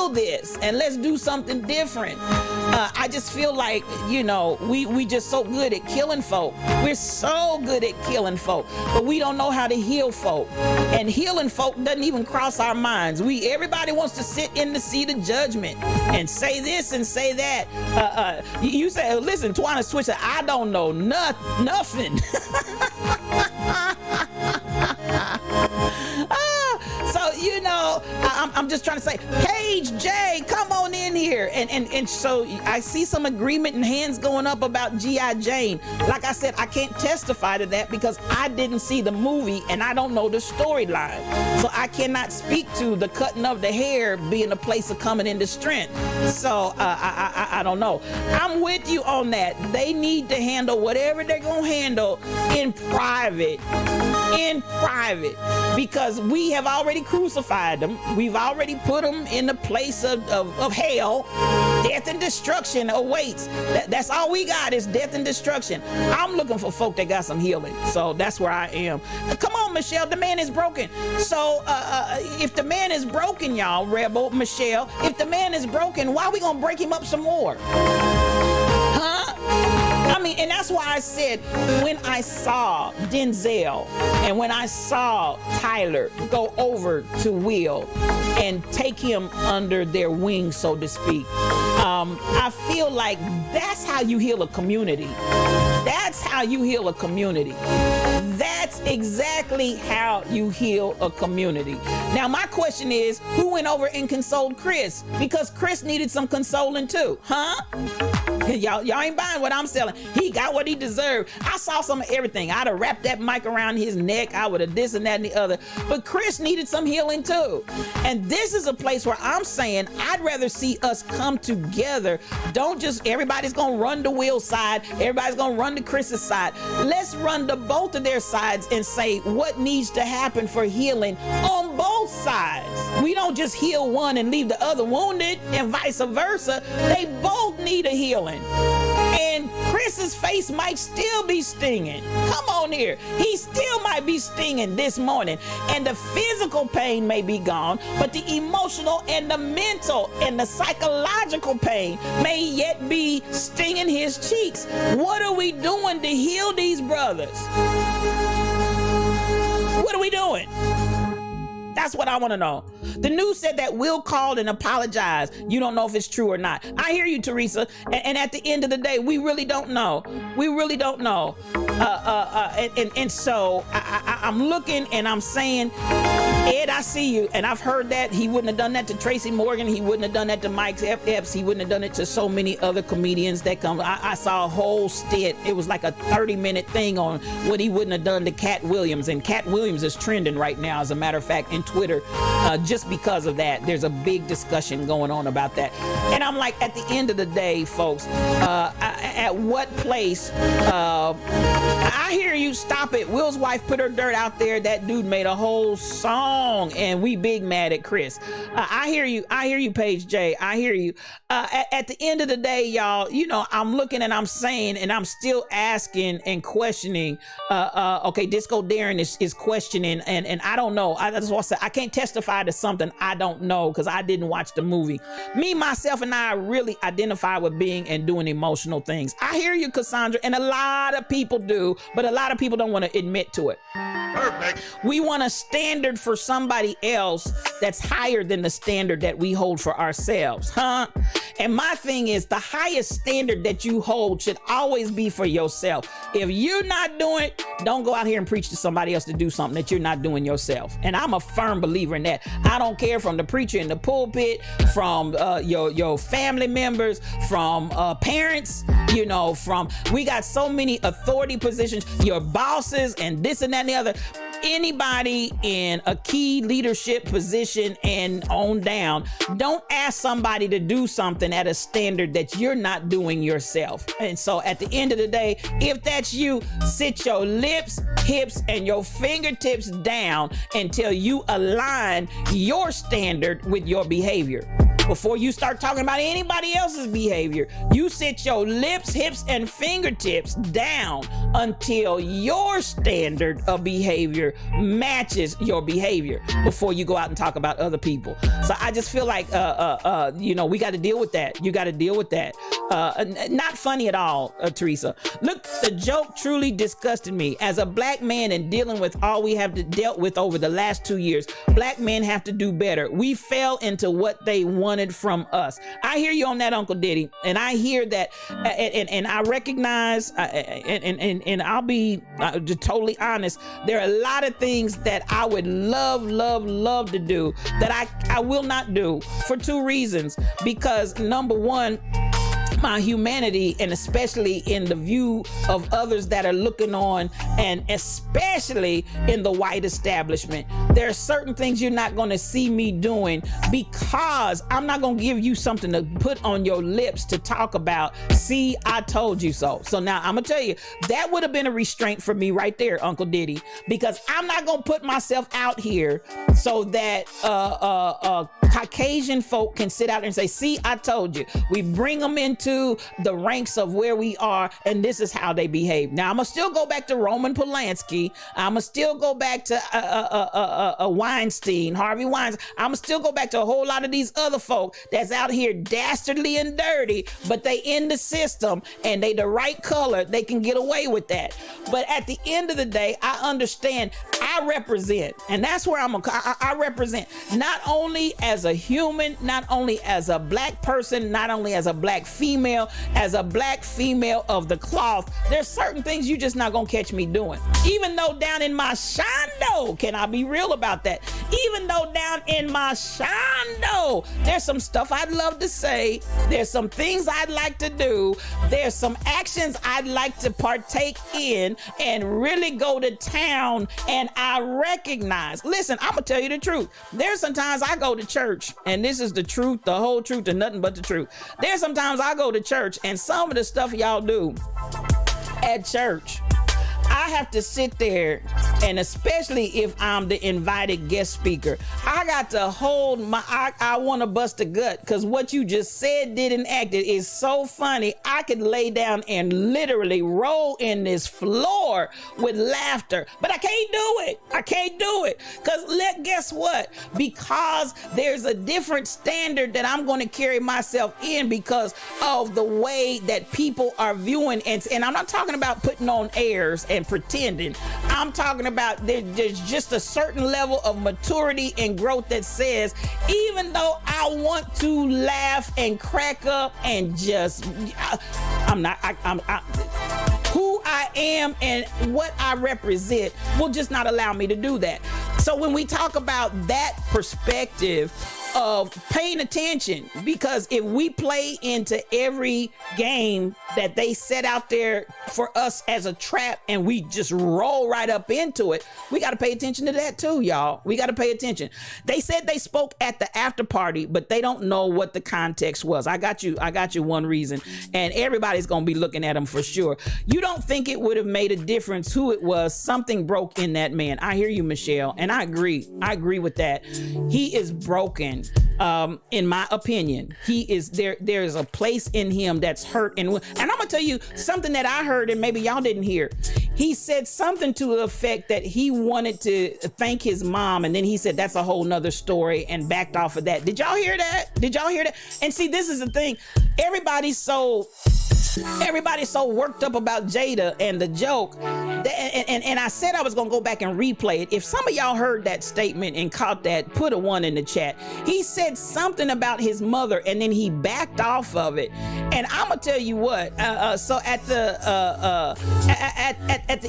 this and let's do something different? I just feel like, we just so good at killing folk. We're so good at killing folk, but we don't know how to heal folk. And healing folk doesn't even cross our minds. Everybody wants to sit in the seat of judgment and say this and say that. You say, listen, Twana Switcher, I don't know nothing. So, I'm just trying to say, Paige J, come on in here. And so I see some agreement and hands going up about G.I. Jane. Like I said, I can't testify to that because I didn't see the movie and I don't know the storyline. So I cannot speak to the cutting of the hair being a place of coming into strength. So I don't know. I'm with you on that. They need to handle whatever they're going to handle in private, because we have already crucified them. We've already put them in the place of hell. Death and destruction awaits. That's all we got is death and destruction. I'm looking for folk that got some healing. So that's where I am. Come on, Michelle, the man is broken. So if the man is broken, y'all, Rebel, Michelle, if the man is broken, why are we gonna break him up some more? Huh? I mean, and that's why I said when I saw Denzel and when I saw Tyler go over to Will and take him under their wing, so to speak, I feel like that's how you heal a community. That's how you heal a community. That's exactly how you heal a community. Now, my question is, who went over and consoled Chris? Because Chris needed some consoling too, huh? Y'all ain't buying what I'm selling. He got what he deserved. I saw some of everything. I'd have wrapped that mic around his neck. I would have this and that and the other. But Chris needed some healing too. And this is a place where I'm saying I'd rather see us come together. Don't just, everybody's going to run to Will's side. Everybody's going to run to Chris's side. Let's run to both of their sides and say what needs to happen for healing on both sides. We don't just heal one and leave the other wounded and vice versa. They both need a healing. And Chris's face might still be stinging. Come on here. He still might be stinging this morning. And the physical pain may be gone, but the emotional and the mental and the psychological pain may yet be stinging his cheeks. What are we doing to heal these brothers? What are we doing? That's what I want to know. The news said that Will called and apologized. You don't know if it's true or not. I hear you, Teresa. And at the end of the day, we really don't know. We really don't know. And so I'm looking and I'm saying, Ed, I see you. And I've heard that he wouldn't have done that to Tracy Morgan. He wouldn't have done that to Mike Epps. He wouldn't have done it to so many other comedians that come. I saw a whole stint. It was like a 30-minute thing on what he wouldn't have done to Cat Williams. And Cat Williams is trending right now, as a matter of fact, in Twitter, just because of that. There's a big discussion going on about that. And I'm like, at the end of the day, folks, at what place, I hear you, stop it. Will's wife put her dirt out there. That dude made a whole song and we big mad at Chris. I hear you, Paige J. I hear you. At the end of the day, y'all, you know, I'm looking and I'm saying, and I'm still asking and questioning. Okay, Disco Darren is questioning, and I don't know. I just want to say, I can't testify to something I don't know because I didn't watch the movie. Me, myself, and I really identify with being and doing emotional things. I hear you, Cassandra, and a lot of people do, but a lot of people don't want to admit to it. Perfect. We want a standard for somebody else that's higher than the standard that we hold for ourselves, huh? And my thing is, the highest standard that you hold should always be for yourself. If you're not doing it, don't go out here and preach to somebody else to do something that you're not doing yourself. And I'm a firm believer in that. I don't care from the preacher in the pulpit, from your family members, from parents, you know, we got so many authority positions, your bosses and this and that and the other. Anybody in a key leadership position and on down, don't ask somebody to do something at a standard that you're not doing yourself. And so at the end of the day, if that's you, sit your lips, hips, and your fingertips down until you align your standard with your behavior. Before you start talking about anybody else's behavior, you sit your lips, hips, and fingertips down until your standard of behavior matches your behavior before you go out and talk about other people. So I just feel like, you know, we got to deal with that. You got to deal with that. Not funny at all, Teresa. Look, the joke truly disgusted me. As a black man and dealing with all we have dealt with over the last 2 years, black men have to do better. We fell into what they wanted from us. I hear you on that, Uncle Diddy, and I hear that, and I recognize, and I'll be just totally honest. There are a lot of things that I would love to do that I will not do for 2 reasons. Because number one, my humanity, and especially in the view of others that are looking on, and especially in the white establishment, there are certain things you're not going to see me doing, because I'm not going to give you something to put on your lips to talk about. See, I told you so. So now I'm gonna tell you, that would have been a restraint for me right there, Uncle Diddy, because I'm not gonna put myself out here so that Caucasian folk can sit out and say, see, I told you. We bring them into the ranks of where we are, and this is how they behave. Now, I'm gonna still go back to Roman Polanski. I'm gonna still go back to Weinstein, Harvey Weinstein. I'm gonna still go back to a whole lot of these other folk that's out here dastardly and dirty, but they in the system and they the right color. They can get away with that. But at the end of the day, I understand. I represent, and that's where I represent, not only as a human, not only as a black person, not only as a black female, as a black female of the cloth. There's certain things you just not gonna catch me doing. Even though down in my shondo, can I be real about that? Even though down in my shondo, there's some stuff I'd love to say. There's some things I'd like to do. There's some actions I'd like to partake in and really go to town. And I recognize, listen, I'm gonna tell you the truth. There's sometimes I go to church, and this is the truth, the whole truth, and nothing but the truth. There's sometimes I go to church, and some of the stuff y'all do at church, I have to sit there, and especially if I'm the invited guest speaker, I got to hold my, I want to bust a gut, because what you just said, did, and acted is so funny. I could lay down and literally roll in this floor with laughter, but I can't do it. I can't do it, because guess what? Because there's a different standard that I'm going to carry myself in because of the way that people are viewing, and I'm not talking about putting on airs and pretending. I'm talking about there's just a certain level of maturity and growth that says, even though I want to laugh and crack up and just, who I am and what I represent will just not allow me to do that. So when we talk about that perspective of paying attention, because if we play into every game that they set out there for us as a trap and we just roll right up into it, we got to pay attention to that too, y'all. We got to pay attention. They said they spoke at the after party, but they don't know what the context was. I got you one reason, and everybody's going to be looking at them for sure. You don't think it would have made a difference who it was? Something broke in that man. I hear you, Michelle, and I agree with that. He is broken. In my opinion, he is there. There's a place in him that's hurt, and I'm gonna tell you something that I heard, and maybe y'all didn't hear. He said something to the effect that he wanted to thank his mom, and then he said that's a whole nother story and backed off of that. Did y'all hear that? And see, this is the thing. Everybody's so worked up about Jada and the joke, and I said I was gonna go back and replay it. If some of y'all heard that statement and caught that, put a 1 in the chat. He said something about his mother, and then he backed off of it. And I'm gonna tell you what. So at the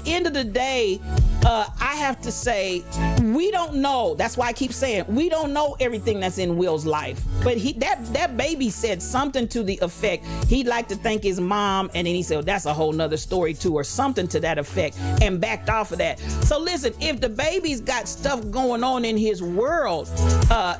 end of the day, I have to say, we don't know. That's why I keep saying we don't know everything that's in Will's life. But that baby said something to the effect he'd like to thank his mom, and then he said, that's a whole nother story too, or something to that effect, and backed off of that. So listen, if the baby's got stuff going on in his world,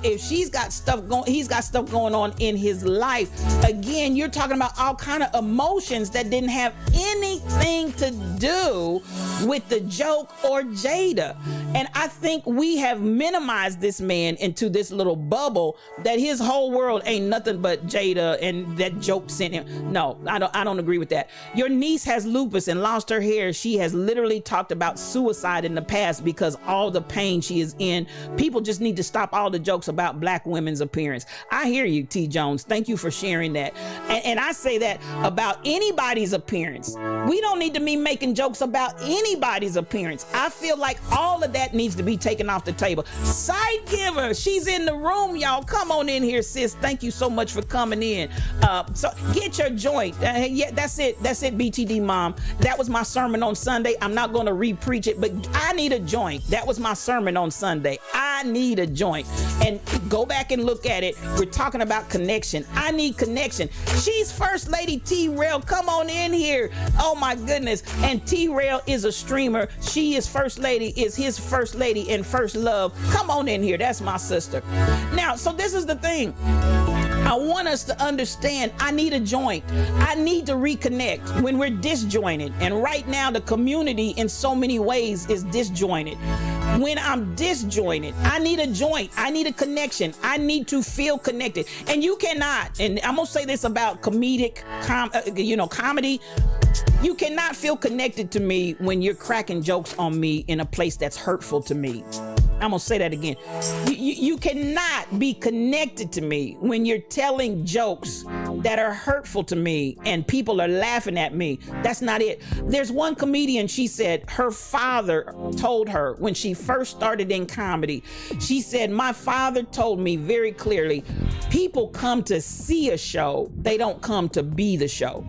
if he's got stuff going on in his life, again, you're talking about all kind of emotions that didn't have anything to do with the joke or Jada. And I think we have minimized this man into this little bubble that his whole world ain't nothing but Jada and that joke sent him. No, I don't agree with that. Your niece has lupus and lost her hair. She has literally talked about suicide in the past because all the pain she is in. People just need to stop all the jokes about black women's appearance. I hear you, T. Jones. Thank you for sharing that. And I say that about anybody's appearance. We don't need to be making jokes about anybody's appearance. I feel like all of that needs to be taken off the table. Side giver, she's in the room, y'all. Come on in here, sis. Thank you so much for coming in. So get your joint. Yeah, that's it. That's it, BTD Mom. That was my sermon on Sunday. I'm not going to re-preach it, but I need a joint. That was my sermon on Sunday. I need a joint. And go back and look at it. We're talking about connection. I need connection. She's First Lady T-Rail. Come on in here. Oh my goodness. And T-Rail is a streamer. She is First Lady, is his First Lady and First Love. Come on in here. That's my sister. Now, so this is the thing. I want us to understand I need a joint. I need to reconnect when we're disjointed. And right now, the community in so many ways is disjointed. When I'm disjointed, I need a joint. I need a connection. I need to feel connected. And you cannot, and I'm gonna say this about comedic, comedy. You cannot feel connected to me when you're cracking jokes on me in a place that's hurtful to me. I'm gonna say that again. You cannot be connected to me when you're telling jokes that are hurtful to me and people are laughing at me. That's not it. There's one comedian, she said her father told her when she first started in comedy, she said, my father told me very clearly, people come to see a show, they don't come to be the show.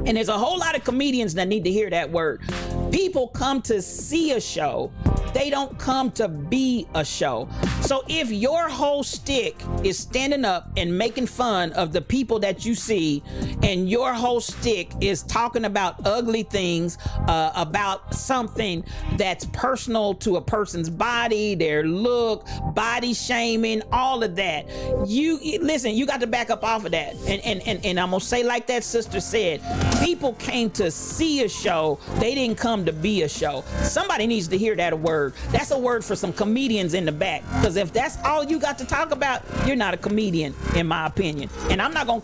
And there's a whole lot of comedians that need to hear that word. People come to see a show. They don't come to be a show. So if your whole stick is standing up and making fun of the people that you see, and your whole stick is talking about ugly things, about something that's personal to a person's body, their look, body shaming, all of that, you got to back up off of that. And I'm gonna say like that sister said, people came to see a show. They didn't come to be a show. Somebody needs to hear that word. That's a word for some comedians in the back. Because if that's all you got to talk about, you're not a comedian, in my opinion. And I'm not gonna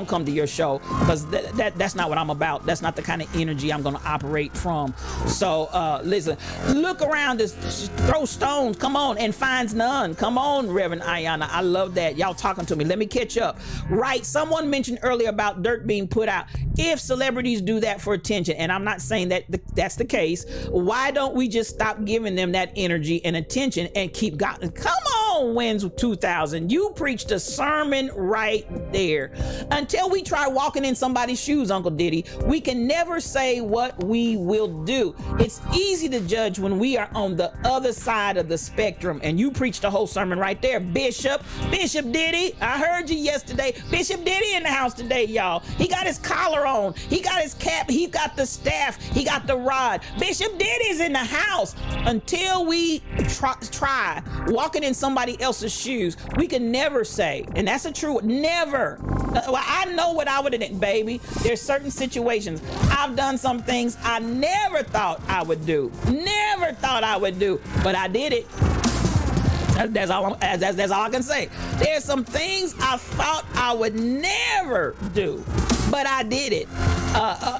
come to your show because that's not what I'm about. That's not the kind of energy I'm gonna operate from. So listen, look around, just throw stones, come on, and finds none. Come on, Reverend Ayana. I love that. Y'all talking to me. Let me catch up. Right, someone mentioned earlier about dirt being put out. If celebrities do that for attention, and I'm not saying that that's the case, why don't we just stop giving them that energy and attention and keep going? Come on, Wins 2000. You preached a sermon right there. Until we try walking in somebody's shoes, Uncle Diddy, we can never say what we will do. It's easy to judge when we are on the other side of the spectrum, and you preached a whole sermon right there, Bishop Diddy. I heard you yesterday. Bishop Diddy in the house today, y'all. He got his collar on. He got his cap. He got the staff. He got the rod. Bishop Diddy's in the house. Until we try walking in somebody else's shoes, we can never say, and that's a true, never. Well, I know what I would have done, baby. There's certain situations. I've done some things I never thought I would do. Never thought I would do, but I did it. That's all I can say. There's some things I thought I would never do, but I did it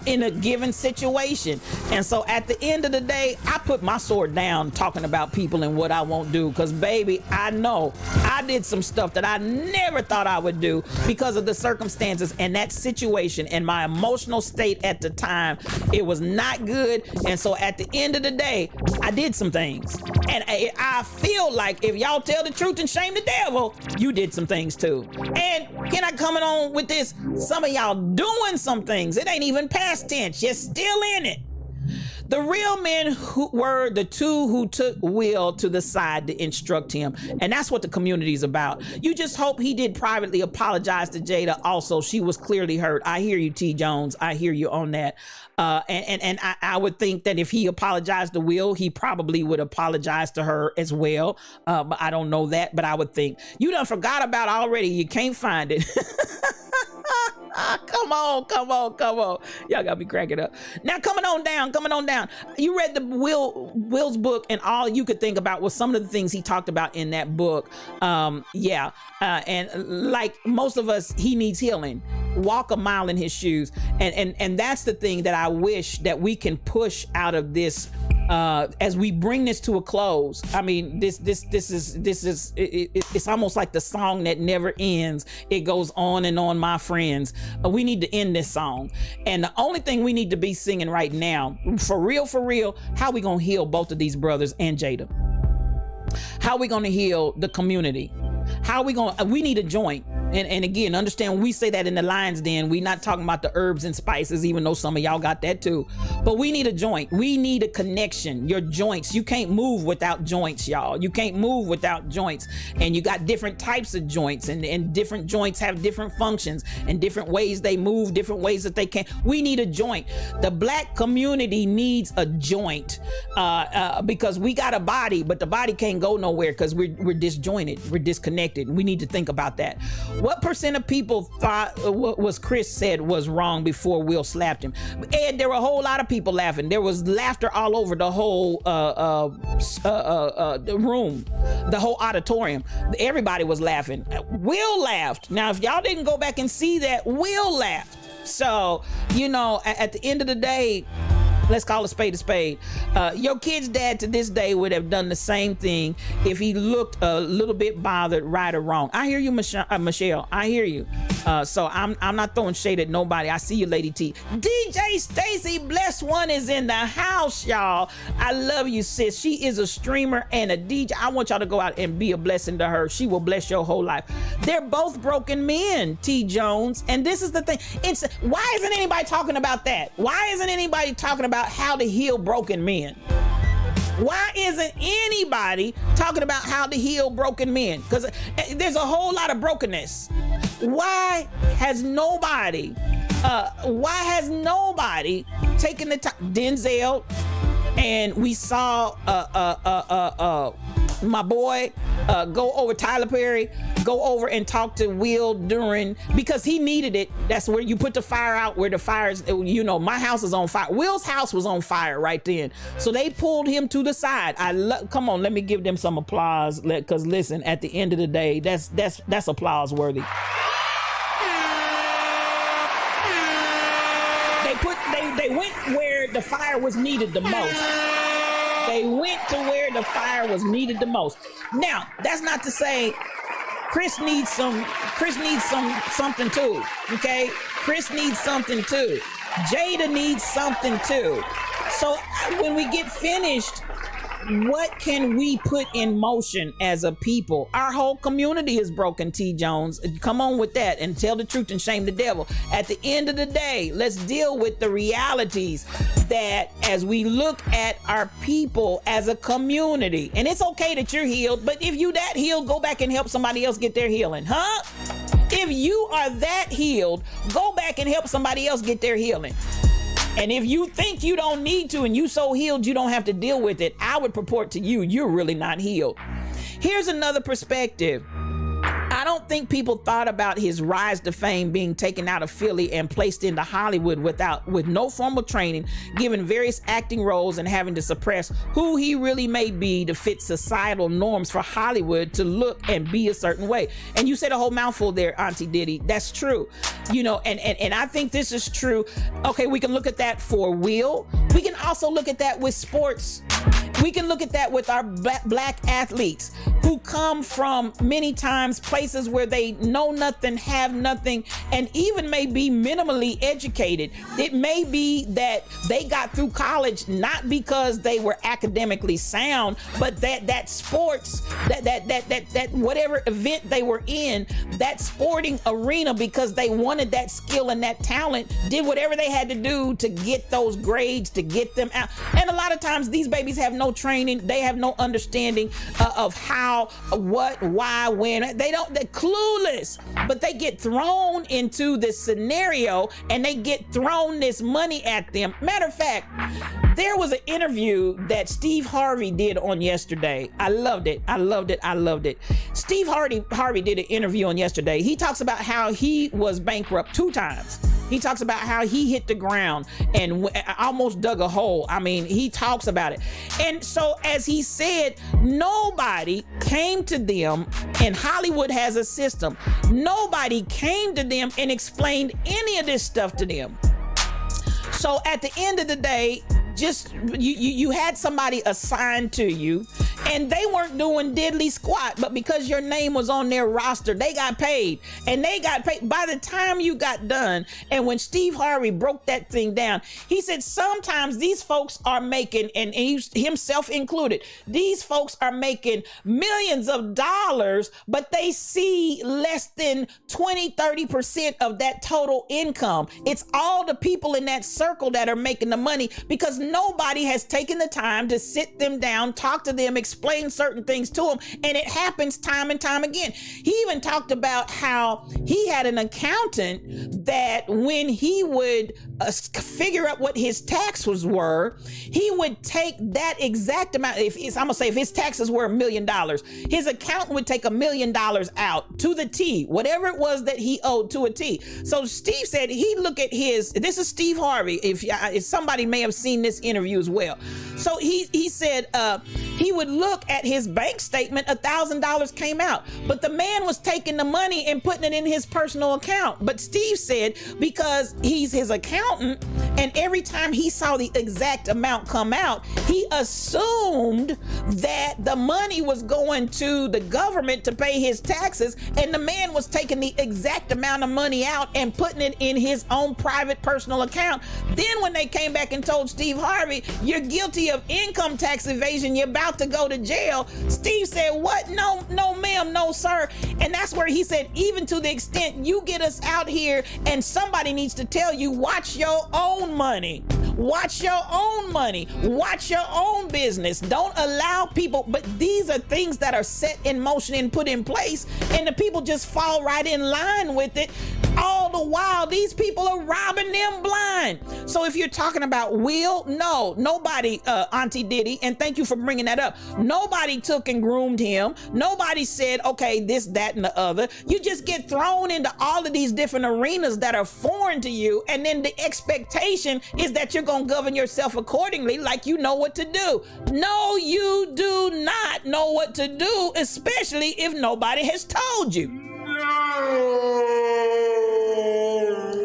in a given situation. And so at the end of the day, I put my sword down talking about people and what I won't do, because baby, I know I did some stuff that I never thought I would do because of the circumstances and that situation and my emotional state at the time. It was not good. And so at the end of the day, I did some things. And I feel like if y'all tell the truth and shame the devil, you did some things too. And can I come on with this? Some of y'all doing some things. It ain't even past tense. You're still in it. The real men who were the two who took Will to the side to instruct him. And that's what the community is about. You just hope he did privately apologize to Jada also. She was clearly hurt. I hear you, T. Jones. I hear you on that. And I would think that if he apologized to Will, he probably would apologize to her as well. But I don't know that, but I would think. You done forgot about already. You can't find it. Come on, come on, come on. Y'all got me cracking up. Now coming on down. You read the Will's book, and all you could think about was some of the things he talked about in that book. And like most of us, he needs healing. Walk a mile in his shoes. And that's the thing that I wish that we can push out of this as we bring this to a close. I mean, this is it's almost like the song that never ends. It goes on and on, my friends. We need to end this song, and the only thing we need to be singing right now, for real, how we gonna heal both of these brothers and Jada? How we gonna heal the community? How we gonna? We need a joint. And again, understand when we say that in the Lion's Den, we not talking about the herbs and spices, even though some of y'all got that too. But we need a joint. We need a connection. Your joints. You can't move without joints, y'all. You can't move without joints. And you got different types of joints, and different joints have different functions and different ways they move, different ways that they can. We need a joint. The Black community needs a joint because we got a body, but the body can't go nowhere because we're disjointed. We're disconnected. We need to think about that. What percent of people thought what was Chris said was wrong before Will slapped him? Ed, there were a whole lot of people laughing. There was laughter all over the whole the room, the whole auditorium. Everybody was laughing. Will laughed. Now, if y'all didn't go back and see that, Will laughed. So, you know, at the end of the day, let's call a spade a spade. Your kid's dad to this day would have done the same thing if he looked a little bit bothered, right or wrong. I hear you, Michelle. I hear you. So I'm not throwing shade at nobody. I see you, Lady T. DJ Stacy, blessed one, is in the house, y'all. I love you, sis. She is a streamer and a DJ. I want y'all to go out and be a blessing to her. She will bless your whole life. They're both broken men, T. Jones. And this is the thing. Why isn't anybody talking about that? Why isn't anybody talking about how to heal broken men? Why isn't anybody talking about how to heal broken men? Because there's a whole lot of brokenness. Why has nobody taken the time? Denzel, and we saw my boy go over, Tyler Perry, go over and talk to Will during, because he needed it. That's where you put the fire out, where the fires, you know, my house is on fire. Will's house was on fire right then. So they pulled him to the side. Come on, let me give them some applause, because listen, at the end of the day, that's applause worthy. They went where the fire was needed the most. They went to where the fire was needed the most. Now, that's not to say Chris needs something too, okay? Chris needs something too. Jada needs something too. So when we get finished, what can we put in motion as a people? Our whole community is broken, T. Jones. Come on with that and tell the truth and shame the devil. At the end of the day, let's deal with the realities that as we look at our people as a community, and it's okay that you're healed, but if you that healed, go back and help somebody else get their healing, huh? If you are that healed, go back and help somebody else get their healing. And if you think you don't need to and you so healed you don't have to deal with it, I would purport to you, you're really not healed. Here's another perspective. I don't think people thought about his rise to fame being taken out of Philly and placed into Hollywood with no formal training, given various acting roles and having to suppress who he really may be to fit societal norms for Hollywood to look and be a certain way. And you said a whole mouthful there, Auntie Diddy. That's true. You know, and I think this is true. Okay, we can look at that for Will. We can also look at that with sports. We can look at that with our black athletes who come from many times places where they know nothing, have nothing, and even may be minimally educated. It may be that they got through college not because they were academically sound, but that sports, that whatever event they were in, that sporting arena, because they wanted that skill and that talent, did whatever they had to do to get those grades, to get them out. And a lot of times these babies have no training. They have no understanding of how, what, why, when. They're clueless, but they get thrown into this scenario and they get thrown this money at them. Matter of fact, There was an interview that Steve Harvey did on yesterday. I loved it. Steve Harvey did an interview on yesterday. He talks about how he was bankrupt 2 times. He talks about how he hit the ground and almost dug a hole. I mean, he talks about it. And so, as he said, nobody came to them, and Hollywood has a system. Nobody came to them and explained any of this stuff to them. So at the end of the day, just you had somebody assigned to you, and they weren't doing diddly squat, but because your name was on their roster, they got paid. And they got paid by the time you got done. And when Steve Harvey broke that thing down, he said sometimes these folks are making, and he himself included, these folks are making millions of dollars, but they see less than 20-30% of that total income. It's all the people in that circle that are making the money, because nobody has taken the time to sit them down, talk to them, explain certain things to them, and it happens time and time again. He even talked about how he had an accountant that when he would figure out what his taxes were, he would take that exact amount. If his taxes were $1 million, his accountant would take $1 million out to the T, whatever it was that he owed to a T. So Steve said he'd look at this is Steve Harvey, if somebody may have seen this interview as well. So he said he would look at his bank statement, $1,000 came out, but the man was taking the money and putting it in his personal account. But Steve said because he's his accountant, and every time he saw the exact amount come out, he assumed that the money was going to the government to pay his taxes, and the man was taking the exact amount of money out and putting it in his own private personal account. Then when they came back and told Steve Harvey, you're guilty of income tax evasion, you're about to go to jail, Steve said, what? No ma'am, no sir. And that's where he said, even to the extent you get us out here, and somebody needs to tell you, watch your own money, watch your own money, watch your own business. Don't allow people, but these are things that are set in motion and put in place, and the people just fall right in line with it. All the while, these people are robbing them blind. So if you're talking about Will, no, nobody, Auntie Diddy, and thank you for bringing that up. Nobody took and groomed him. Nobody said, okay, this, that, and the other. You just get thrown into all of these different arenas that are foreign to you, and then the expectation is that you're going to govern yourself accordingly, like you know what to do. No, you do not know what to do, especially if nobody has told you.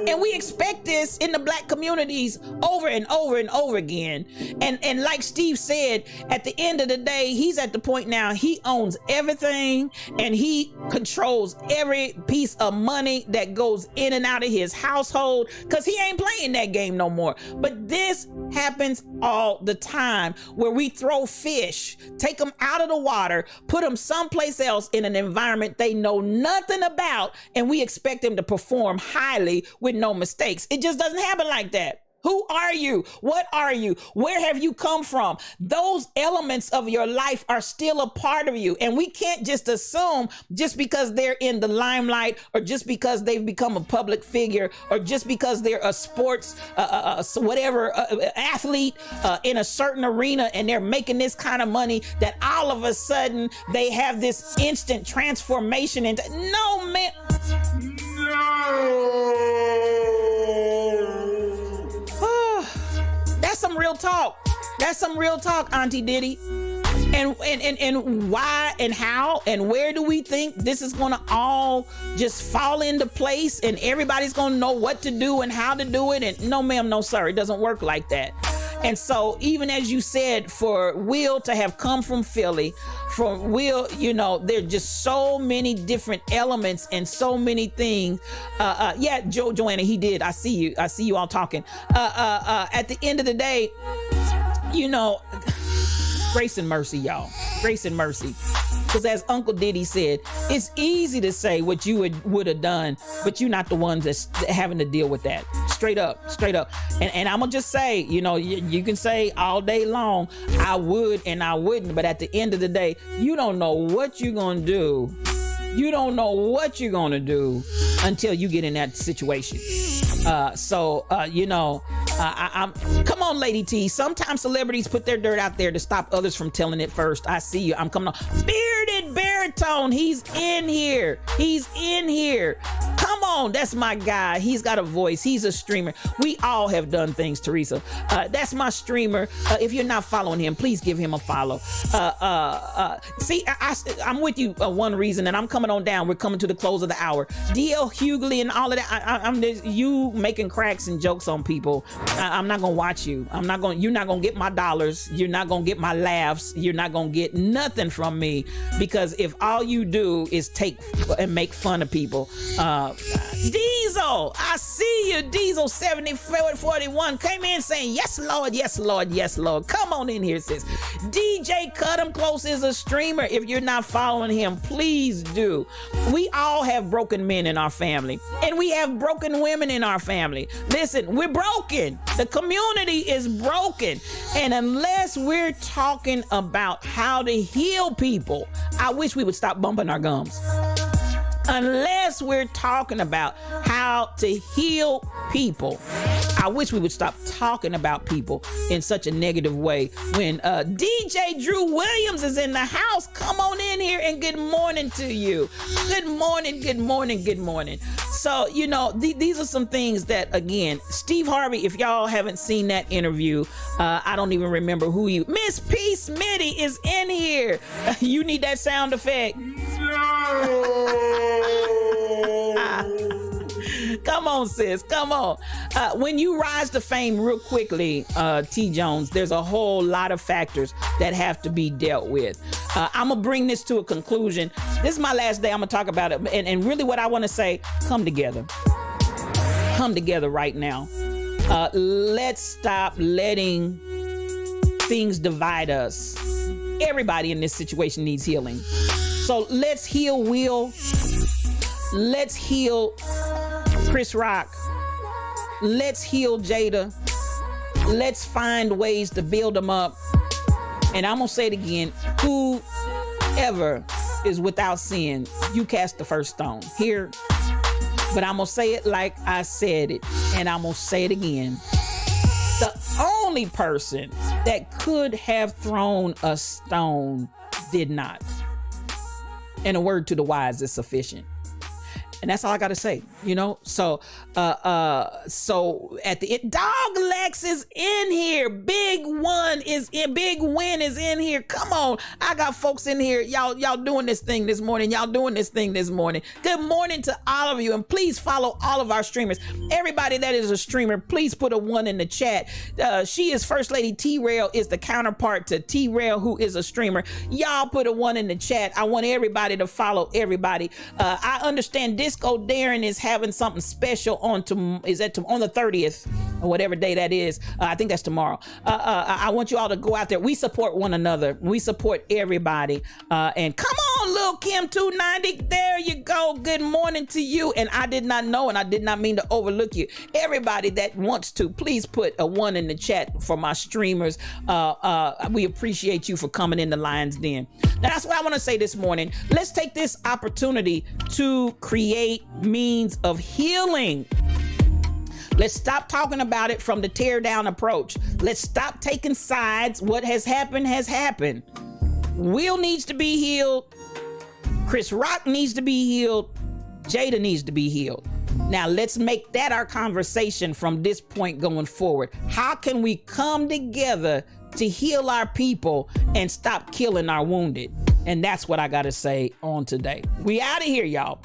And we expect this in the black communities over and over and over again. And like Steve said, at the end of the day, he's at the point now, he owns everything, and he controls every piece of money that goes in and out of his household, because he ain't playing that game no more. But this happens all the time, where we throw fish, take them out of the water, put them someplace else in an environment they know nothing about, and we expect them to perform highly with no mistakes. It just doesn't happen like that. Who are you? What are you? Where have you come from? Those elements of your life are still a part of you. And we can't just assume just because they're in the limelight, or just because they've become a public figure, or just because they're a sports, athlete in a certain arena, and they're making this kind of money, that all of a sudden they have this instant transformation into, no, man. That's some real talk. That's some real talk, Auntie Diddy. And why and how and where do we think this is going to all just fall into place, and everybody's going to know what to do and how to do it? And no, ma'am, no, sir, it doesn't work like that. And so even as you said, for Will to have come from Philly, for Will, you know, there's just so many different elements and so many things. Yeah, Joanna, he did. I see you all talking. At the end of the day, you know, grace and mercy, y'all. Grace and mercy. Because as Uncle Diddy said, it's easy to say what you would have done, but you're not the ones that's having to deal with that. Straight up. And I'm going to just say, you know, you can say all day long, I would and I wouldn't, but at the end of the day, you don't know what you're going to do. You don't know what you're going to do until you get in that situation. You know, Come on, Lady T. Sometimes celebrities put their dirt out there to stop others from telling it first. I see you. I'm coming on. Bearded Baritone. He's in here. He's in here. Come on. That's my guy. He's got a voice. He's a streamer. We all have done things, Teresa. That's my streamer. If you're not following him, please give him a follow. See, I'm with you. One reason, and I'm coming on down. We're coming to the close of the hour. DL Hughley and all of that. You making cracks and jokes on people. I'm not gonna watch you. You're not gonna get my dollars. You're not gonna get my laughs. You're not gonna get nothing from me, because if all you do is take and make fun of people. Diesel, I see you. Diesel 7041 came in saying, yes, Lord, yes, Lord, yes, Lord. Come on in here, sis. DJ Cut 'em Close is a streamer. If you're not following him, please do. We all have broken men in our family, and we have broken women in our family. Listen, we're broken. The community is broken. And unless we're talking about how to heal people, I wish we would stop bumping our gums. Unless we're talking about how to heal people, I wish we would stop talking about people in such a negative way. When DJ Drew Williams is in the house, come on in here and good morning to you. Good morning, good morning, good morning. So, you know, these are some things that, again, Steve Harvey, if y'all haven't seen that interview, I don't even remember who you, Miss P. Smitty is in here. You need that sound effect. Come on, sis. Come on. When you rise to fame real quickly, T. Jones, there's a whole lot of factors that have to be dealt with. I'm going to bring this to a conclusion. This is my last day. I'm going to talk about it. And really what I want to say, come together. Come together right now. Let's stop letting things divide us. Everybody in this situation needs healing. So let's heal Will. Let's heal Chris Rock. Let's heal Jada. Let's find ways to build them up. And I'm going to say it again. Whoever is without sin, you cast the first stone. Here. But I'm going to say it like I said it. And I'm going to say it again. The only person that could have thrown a stone did not. And a word to the wise is sufficient. And that's all I got to say, you know? So at the end, Dog Lex is in here. Big Win is in here. Come on. I got folks in here. Y'all doing this thing this morning. Good morning to all of you. And please follow all of our streamers. Everybody that is a streamer, please put a 1 in the chat. She is First Lady T-Rail is the counterpart to T-Rail, who is a streamer. Y'all put a 1 in the chat. I want everybody to follow everybody. I understand Disco Darren is having something special on the 30th or whatever day that is. I think that's tomorrow. I want you all to go out there. We support one another. We support everybody. And come on, Lil Kim 290. There you go. Good morning to you. And I did not know, and I did not mean to overlook you. Everybody that wants to, please put a 1 in the chat for my streamers. We appreciate you for coming in the Lion's Den. Now, that's what I want to say this morning. Let's take this opportunity to create means of healing. Let's stop talking about it from the tear down approach. Let's stop taking sides. What has happened has happened. Will needs to be healed. Chris Rock needs to be healed. Jada needs to be healed. Now let's make that our conversation from this point going forward. How can we come together to heal our people and stop killing our wounded? And that's what I got to say on today. We out of here, y'all.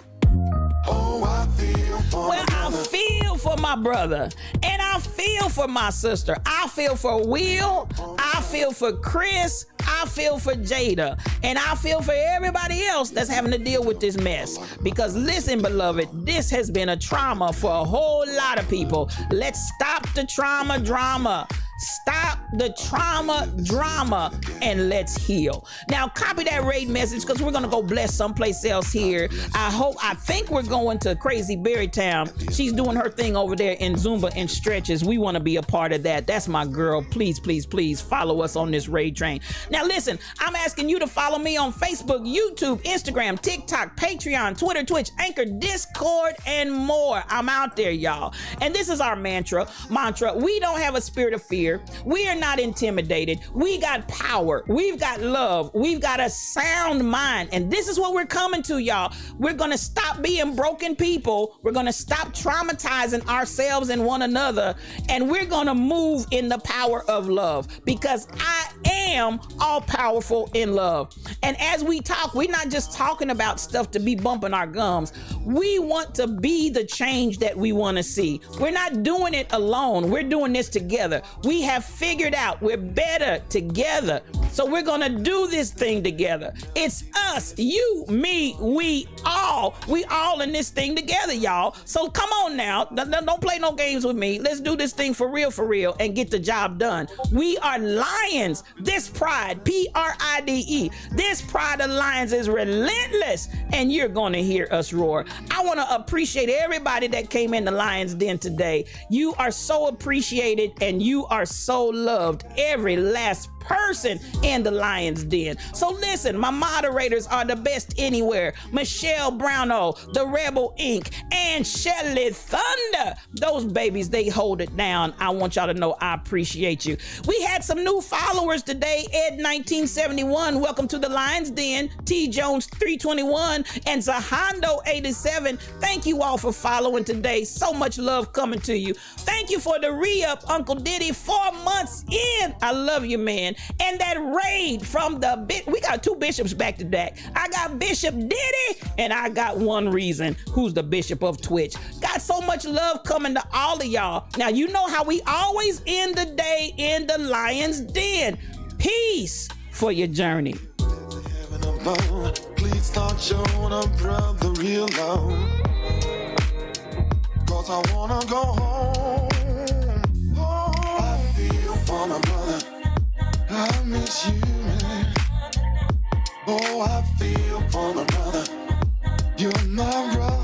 Well, I feel for my brother, and I feel for my sister. I feel for Will. I feel for Chris. I feel for Jada, and I feel for everybody else that's having to deal with this mess. Because listen, beloved, this has been a trauma for a whole lot of people. Let's stop the trauma drama. Stop the trauma, drama, and let's heal. Now, copy that raid message because we're going to go bless someplace else here. I think we're going to Crazy Berry Town. She's doing her thing over there in Zumba and stretches. We want to be a part of that. That's my girl. Please, please, please follow us on this raid train. Now, listen, I'm asking you to follow me on Facebook, YouTube, Instagram, TikTok, Patreon, Twitter, Twitch, Anchor, Discord, and more. I'm out there, y'all. And this is our mantra. We don't have a spirit of fear. We are not intimidated. We got power. We've got love. We've got a sound mind. And this is what we're coming to, y'all. We're going to stop being broken people. We're going to stop traumatizing ourselves and one another. And we're going to move in the power of love, because I am all powerful in love. And as we talk, we're not just talking about stuff to be bumping our gums. We want to be the change that we want to see. We're not doing it alone. We're doing this together. We have figured out we're better together. So we're going to do this thing together. It's us, you, me, we all in this thing together, y'all. So come on now. Don't play no games with me. Let's do this thing for real, and get the job done. We are lions. This pride, Pride, this pride of lions is relentless, and you're going to hear us roar. I want to appreciate everybody that came in the Lions Den today. You are so appreciated, and you are so loved. Every last person in the Lions Den. So listen, my moderators are the best anywhere. Michelle Browno, the Rebel Inc., and Shelly Thunder. Those babies, they hold it down. I want y'all to know I appreciate you. We had some new followers today. Ed1971, welcome to the Lions Den. T Jones 321 and Zahando 87. Thank you all for following today. So much love coming to you. Thank you for the re-up, Uncle Diddy, 4 months in. I love you, man. And that raid from we got 2 bishops back to back. I got Bishop Diddy, and I got One Reason, who's the bishop of Twitch. Got so much love coming to all of y'all. Now, you know how we always end the day in the Lions Den. Peace for your journey. Please start showing a brother real love, 'cause I wanna go home. Oh, I feel for my brother. I miss you, man. Oh, I feel for my brother. You're my brother.